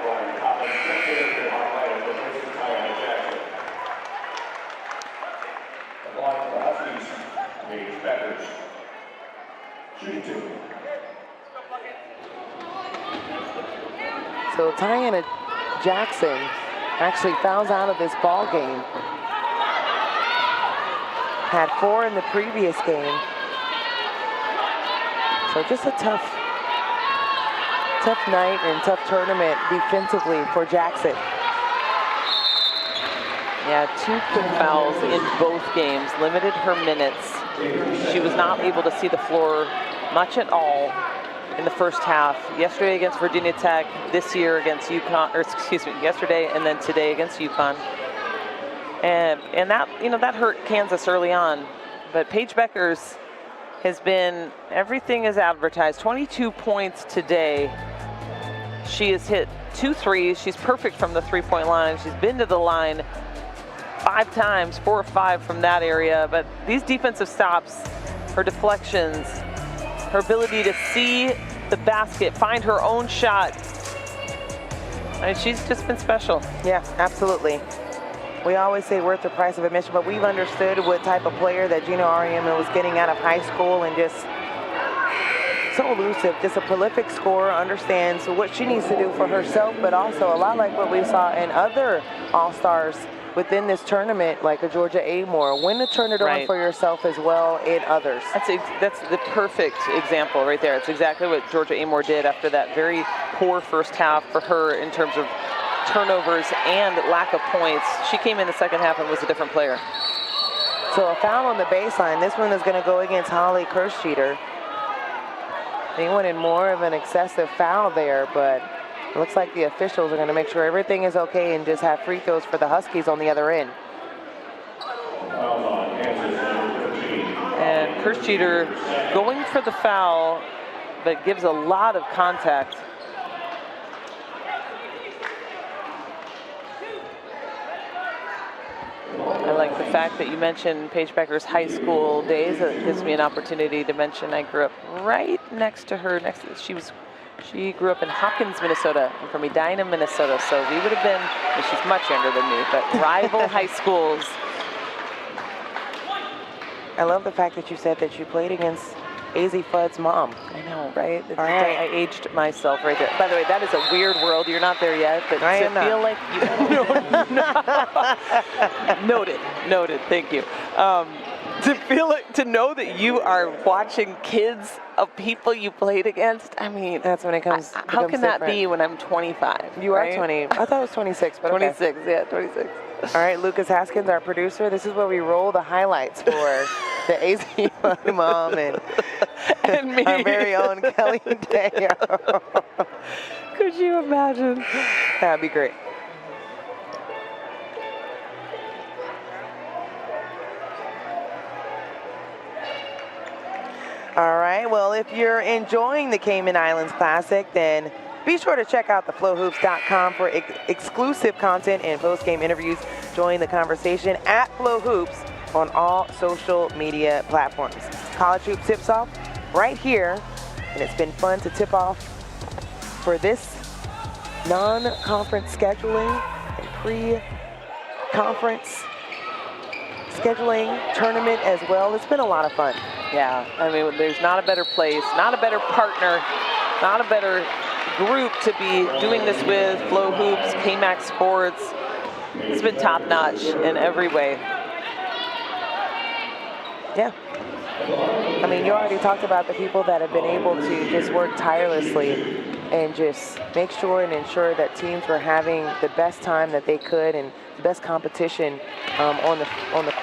So Tiana Jackson actually fouls out of this ball game. Had 4 in the previous game. So just a tough night and tough tournament defensively for Jackson. Yeah, 2 quick fouls in both games, limited her minutes. She was not able to see the floor much at all in the first half. Yesterday against Virginia Tech, this year against UConn, or excuse me, yesterday and then today against UConn. And that, that hurt Kansas early on. But Paige Bueckers has been, everything is advertised. 22 points today. She has hit 2 threes. She's perfect from the 3-point line. She's been to the line 5 times, 4 or 5 from that area. But these defensive stops, her deflections, her ability to see the basket, find her own shot, and she's just been special. Yeah, absolutely. We always say worth the price of admission, but we've understood what type of player that Gino Auriemma was getting out of high school, and just so elusive, just a prolific scorer, understands what she needs to do for herself, but also a lot like what we saw in other All-Stars within this tournament, like a Georgia Amore. When to turn it on for yourself as well in others. That's the perfect example right there. It's exactly what Georgia Amore did after that very poor first half for her in terms of turnovers and lack of points. She came in the second half and was a different player. So a foul on the baseline. This one is going to go against Holly Kirschcheater. They wanted more of an excessive foul there, but it looks like the officials are going to make sure everything is okay and just have free throws for the Huskies on the other end. And Kirschcheater going for the foul, but gives a lot of contact. I like the fact that you mentioned Paige Bueckers' high school days. It gives me an opportunity to mention I grew up right next to her. She grew up in Hopkins, Minnesota. I'm from Edina, Minnesota. So we would have been, and she's much younger than me, but rival high schools. I love the fact that you said that you played against AZ Fudd's mom. I know, right? All right. I aged myself right there. By the way, that is a weird world. You're not there yet, but I am feel like you noted. Thank you. To know that you are watching kids of people you played against. I mean, that's when it comes. How can that be when I'm 25? You are 20. I thought it was 26, but 26. Okay. Yeah, 26. All right, Lucas Haskins, our producer. This is where we roll the highlights for the AZ mom and me. Our very own Kelly Deo. Could you imagine? That'd be great. All right, well, if you're enjoying the Cayman Islands Classic, then be sure to check out theflowhoops.com for exclusive content and post-game interviews. Join the conversation at Flow Hoops on all social media platforms. College Hoops tips off right here, and it's been fun to tip off for this non-conference scheduling and pre-conference scheduling tournament as well. It's been a lot of fun. Yeah, I mean, there's not a better place, not a better partner, not a better group to be doing this with. Flow Hoops, KMAX Sports. It's been top-notch in every way. Yeah. I mean, you already talked about the people that have been able to just work tirelessly and just make sure and ensure that teams were having the best time that they could and the best competition on the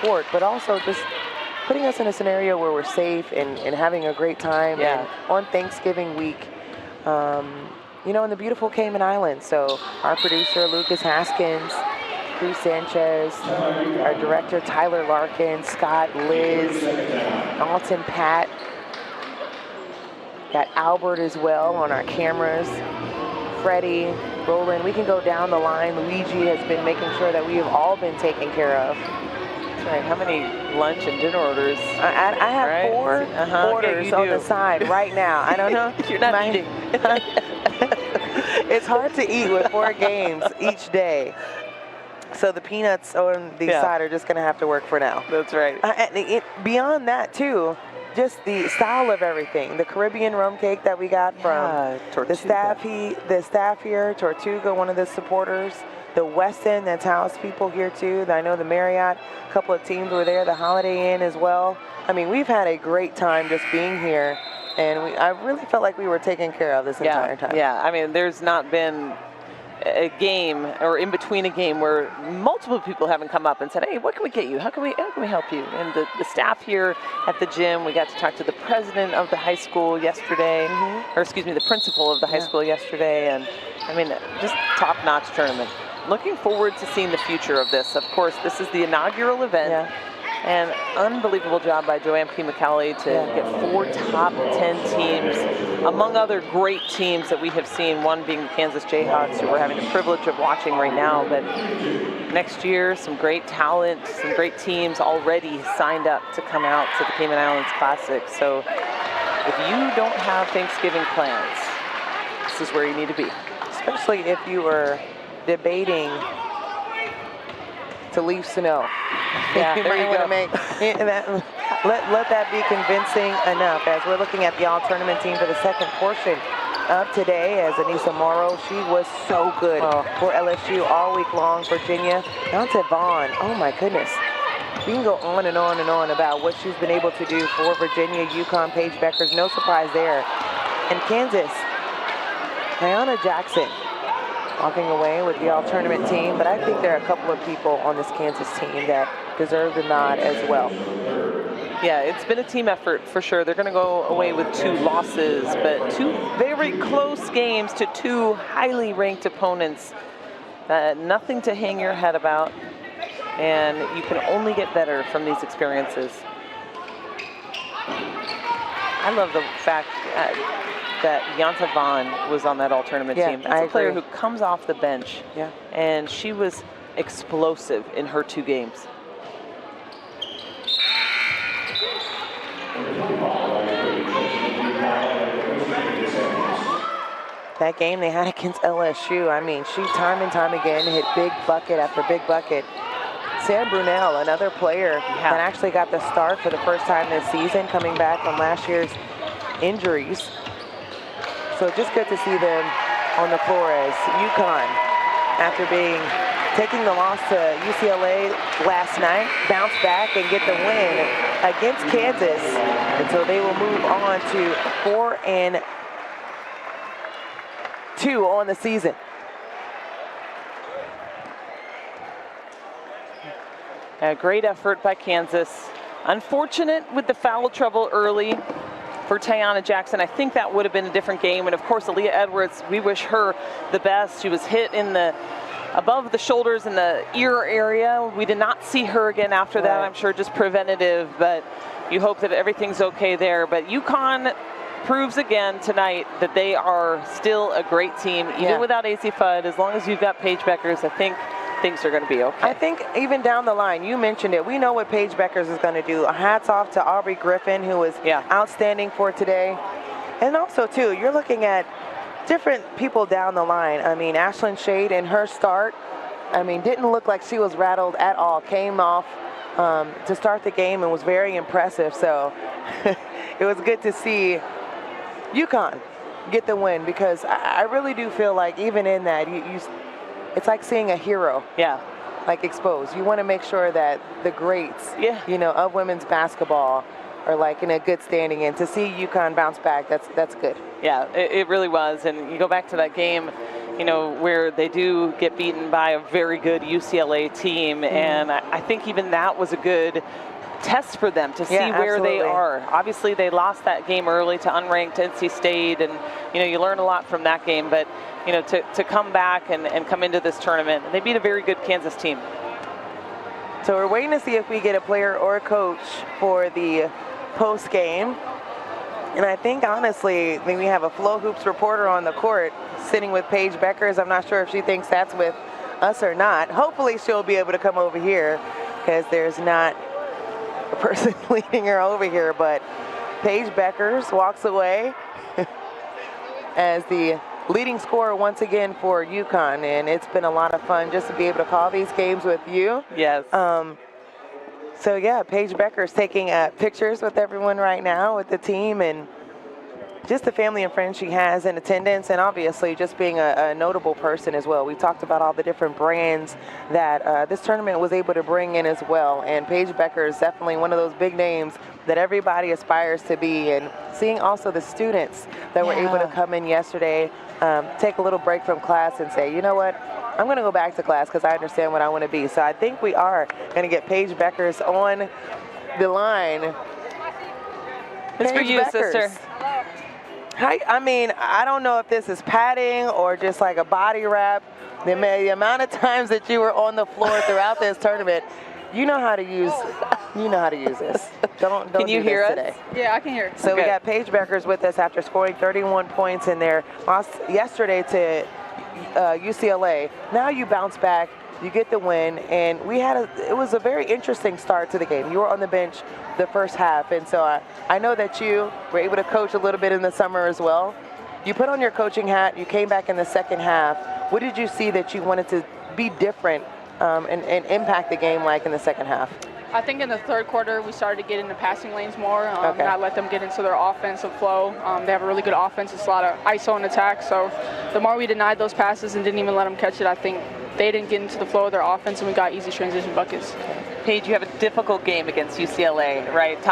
court, but also just putting us in a scenario where we're safe and having a great time. Yeah. And on Thanksgiving week, you know, in the beautiful Cayman Islands. So our producer, Lucas Haskins, Cruz Sanchez, our director, Tyler Larkin, Scott, Liz, Alton, Pat, got Albert as well on our cameras, Freddie, Roland. We can go down the line. Luigi has been making sure that we have all been taken care of. Right. How many lunch and dinner orders? I have four orders on the side right now. I don't know. You're not eating. It's hard to eat with 4 games each day. So the peanuts on the side are just going to have to work for now. That's right. Beyond that, too, just the style of everything. The Caribbean rum cake that we got from the staff here, Tortuga, one of the supporters. The Westin, that's housed people here too. I know the Marriott, a couple of teams were there, the Holiday Inn as well. I mean, we've had a great time just being here, and I really felt like we were taken care of this entire time. Yeah, I mean, there's not been a game or in between a game where multiple people haven't come up and said, hey, what can we get you? How can we help you? And the staff here at the gym, we got to talk to the president of the high school yesterday, or excuse me, the principal of the high school yesterday, and I mean, just top-notch tournament. Looking forward to seeing the future of this. Of course, this is the inaugural event, and unbelievable job by Joanne P. McCallie to get 4 top 10 teams, among other great teams that we have seen, one being the Kansas Jayhawks, who we're having the privilege of watching right now, but next year, some great talent, some great teams already signed up to come out to the Cayman Islands Classic. So if you don't have Thanksgiving plans, this is where you need to be. Especially if you were debating to leave Sano. Yeah, you there might you want go. to make let that be convincing enough as we're looking at the all-tournament team for the second portion of today. As Anissa Morrow, she was so good for LSU all week long. Virginia, down to Vaughn. Oh my goodness. We can go on and on and on about what she's been able to do for Virginia, UConn, Paige Bueckers. No surprise there. And Kansas, Ayanna Jackson walking away with the all-tournament team, but I think there are a couple of people on this Kansas team that deserve the nod as well. Yeah, it's been a team effort for sure. They're going to go away with 2 losses, but 2 very close games to 2 highly ranked opponents. Nothing to hang your head about, and you can only get better from these experiences. I love the fact that Yanta Vaughn was on that all-tournament team. That's a player who comes off the bench, and she was explosive in her 2 games. That game they had against LSU, I mean, she time and time again hit big bucket after big bucket. Sam Brunel, another player that actually got the start for the first time this season, coming back from last year's injuries. So just good to see them on the floor as UConn, after taking the loss to UCLA last night, bounce back and get the win against Kansas. And so they will move on to 4-2 on the season. A great effort by Kansas. Unfortunate with the foul trouble early for Ayanna Jackson. I think that would have been a different game. And of course, Aaliyah Edwards, we wish her the best. She was hit in the above the shoulders in the ear area. We did not see her again after that. I'm sure just preventative, but you hope that everything's okay there. But UConn proves again tonight that they are still a great team, even without AC Fudd. As long as you've got Paige Bueckers, I think things are going to be okay. I think even down the line, you mentioned it, we know what Paige Bueckers is going to do. Hats off to Aubrey Griffin, who was outstanding for today. And also, too, you're looking at different people down the line. I mean, Ashlyn Shade in her start, I mean, didn't look like she was rattled at all. Came off to start the game and was very impressive. So it was good to see UConn get the win, because I really do feel like even in that, it's like seeing a hero. Like exposed. You want to make sure that the greats, you know, of women's basketball are like in a good standing, and to see UConn bounce back, that's good. Yeah, it really was. And you go back to that game, you know, where they do get beaten by a very good UCLA team, and I think even that was a good test for them to see where they are. Obviously, they lost that game early to unranked NC State, and you know, you learn a lot from that game. But you know, to come back and come into this tournament, they beat a very good Kansas team. So we're waiting to see if we get a player or a coach for the post game. And I think, honestly, when we have a Flow Hoops reporter on the court sitting with Paige Bueckers, I'm not sure if she thinks that's with us or not. Hopefully she'll be able to come over here, because there's not a person leading her over here. But Paige Bueckers walks away as the leading scorer once again for UConn. And it's been a lot of fun just to be able to call these games with you. Yes. So yeah, Paige Bueckers taking pictures with everyone right now with the team, and just the family and friends she has in attendance, and obviously just being a notable person as well. We talked about all the different brands that this tournament was able to bring in as well, and Paige Bueckers is definitely one of those big names that everybody aspires to be. And seeing also the students that were able to come in yesterday, take a little break from class and say, you know what, I'm going to go back to class because I understand what I want to be. So I think we are going to get Paige Bueckers on the line. It's for you, sister. Hi, I mean, I don't know if this is padding or just like a body wrap. The amount of times that you were on the floor throughout this tournament, you know how to use this. Don't Can you hear us today. Yeah, I can hear. So we got Paige Bueckers with us after scoring 31 points in their loss yesterday to UCLA. Now you bounce back, you get the win, and it was a very interesting start to the game. You were on the bench the first half, and so I know that you were able to coach a little bit in the summer as well. You put on your coaching hat, you came back in the second half. What did you see that you wanted to be different and impact the game like in the second half? I think in the third quarter we started to get into passing lanes more, Okay. not let them get into their offensive flow. They have a really good offense. It's a lot of ISO and attack. So the more we denied those passes and didn't even let them catch it, I think they didn't get into the flow of their offense, and we got easy transition buckets. Paige, you have a difficult game against UCLA, right?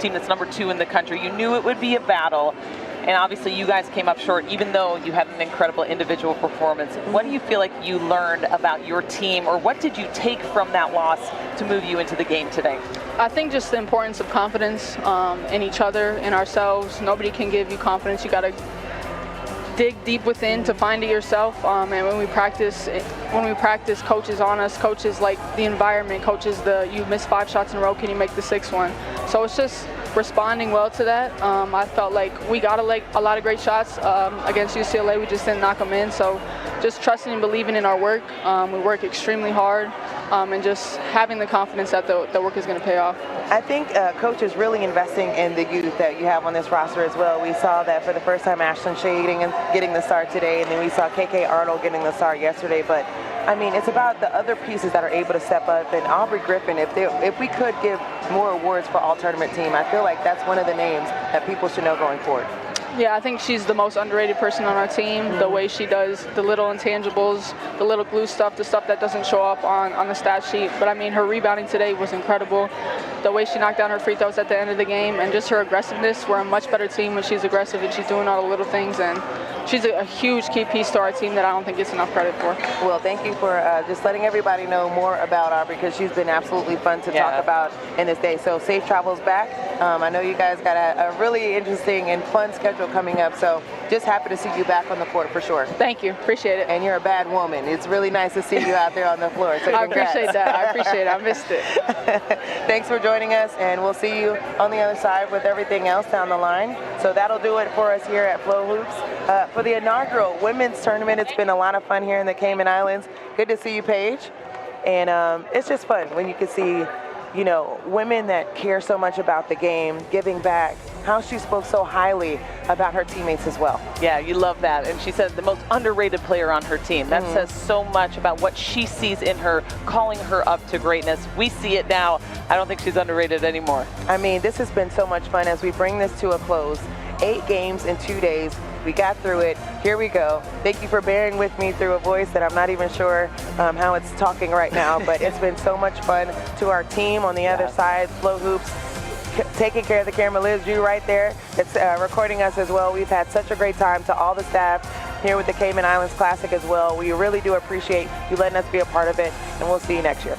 Team that's number 2 in the country. You knew it would be a battle, and obviously you guys came up short, even though you had an incredible individual performance. What do you feel like you learned about your team, or what did you take from that loss to move you into the game today? I think just the importance of confidence in each other, in ourselves. Nobody can give you confidence. You got to dig deep within to find it yourself. And when we practice, coaches on us, coaches like the environment, coaches you miss 5 shots in a row, can you make the 6th one? So it's just responding well to that. I felt like we got a lot of great shots against UCLA. We just didn't knock them in. So just trusting and believing in our work. We work extremely hard, and just having the confidence that the work is going to pay off. I think Coach is really investing in the youth that you have on this roster as well. We saw that for the first time, Ashlyn Shading getting the start today, and then we saw KK Arnold getting the start yesterday. But I mean, it's about the other pieces that are able to step up. And Aubrey Griffin, if we could give more awards for all-tournament team, I feel like that's one of the names that people should know going forward. Yeah, I think she's the most underrated person on our team. The way she does the little intangibles, the little glue stuff, the stuff that doesn't show up on the stat sheet. But I mean, her rebounding today was incredible. The way she knocked down her free throws at the end of the game, and just her aggressiveness. We're a much better team when she's aggressive and she's doing all the little things. And she's a huge key piece to our team that I don't think gets enough credit for. Well, thank you for just letting everybody know more about Aubrey, because she's been absolutely fun to talk about in this day. So safe travels back. I know you guys got a really interesting and fun schedule coming up, so just happy to see you back on the court for sure. Thank you, appreciate it. And you're a bad woman. It's really nice to see you out there on the floor. So I appreciate that. I appreciate it. I missed it. Thanks for joining us, and we'll see you on the other side with everything else down the line. So that'll do it for us here at Flow Hoops. For the inaugural women's tournament, it's been a lot of fun here in the Cayman Islands. Good to see you, Paige. And it's just fun when you can see, you know, women that care so much about the game, giving back, how she spoke so highly about her teammates as well. Yeah, you love that. And she said the most underrated player on her team. That says so much about what she sees in her, calling her up to greatness. We see it now. I don't think she's underrated anymore. I mean, this has been so much fun as we bring this to a close. 8 games in 2 days. We got through it. Here we go. Thank you for bearing with me through a voice that I'm not even sure how it's talking right now, but it's been so much fun. To our team on the other side, Flow Hoops, taking care of the camera, Liz, you right there. It's recording us as well. We've had such a great time. To all the staff here with the Cayman Islands Classic as well, we really do appreciate you letting us be a part of it, and we'll see you next year.